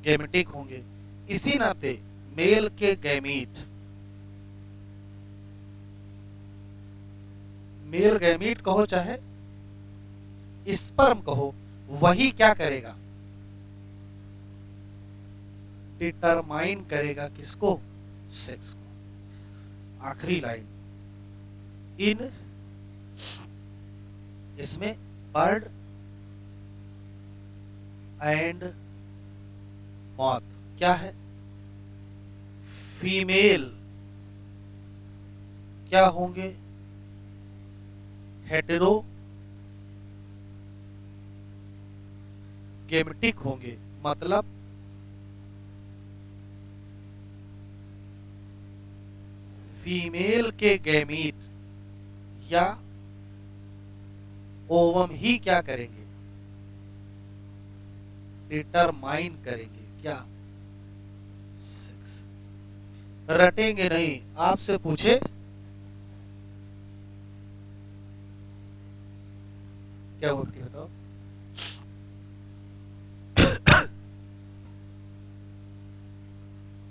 S1: गैमेटिक होंगे। इसी नाते मेल के गैमीट, मेल गैमीट कहो चाहे स्पर्म कहो, वही क्या करेगा, डिटरमाइन करेगा किसको, सेक्स को। आखिरी लाइन, इन इसमें बर्ड एंड मॉथ क्या है, फीमेल क्या होंगे, हेटेरो गैमेटिक होंगे। मतलब फीमेल के गैमीट या ओवम ही क्या करेंगे, डिटरमाइन करेंगे क्या, सेक्स। रटेंगे नहीं, आपसे पूछे क्या हुआ बेटी बताओ।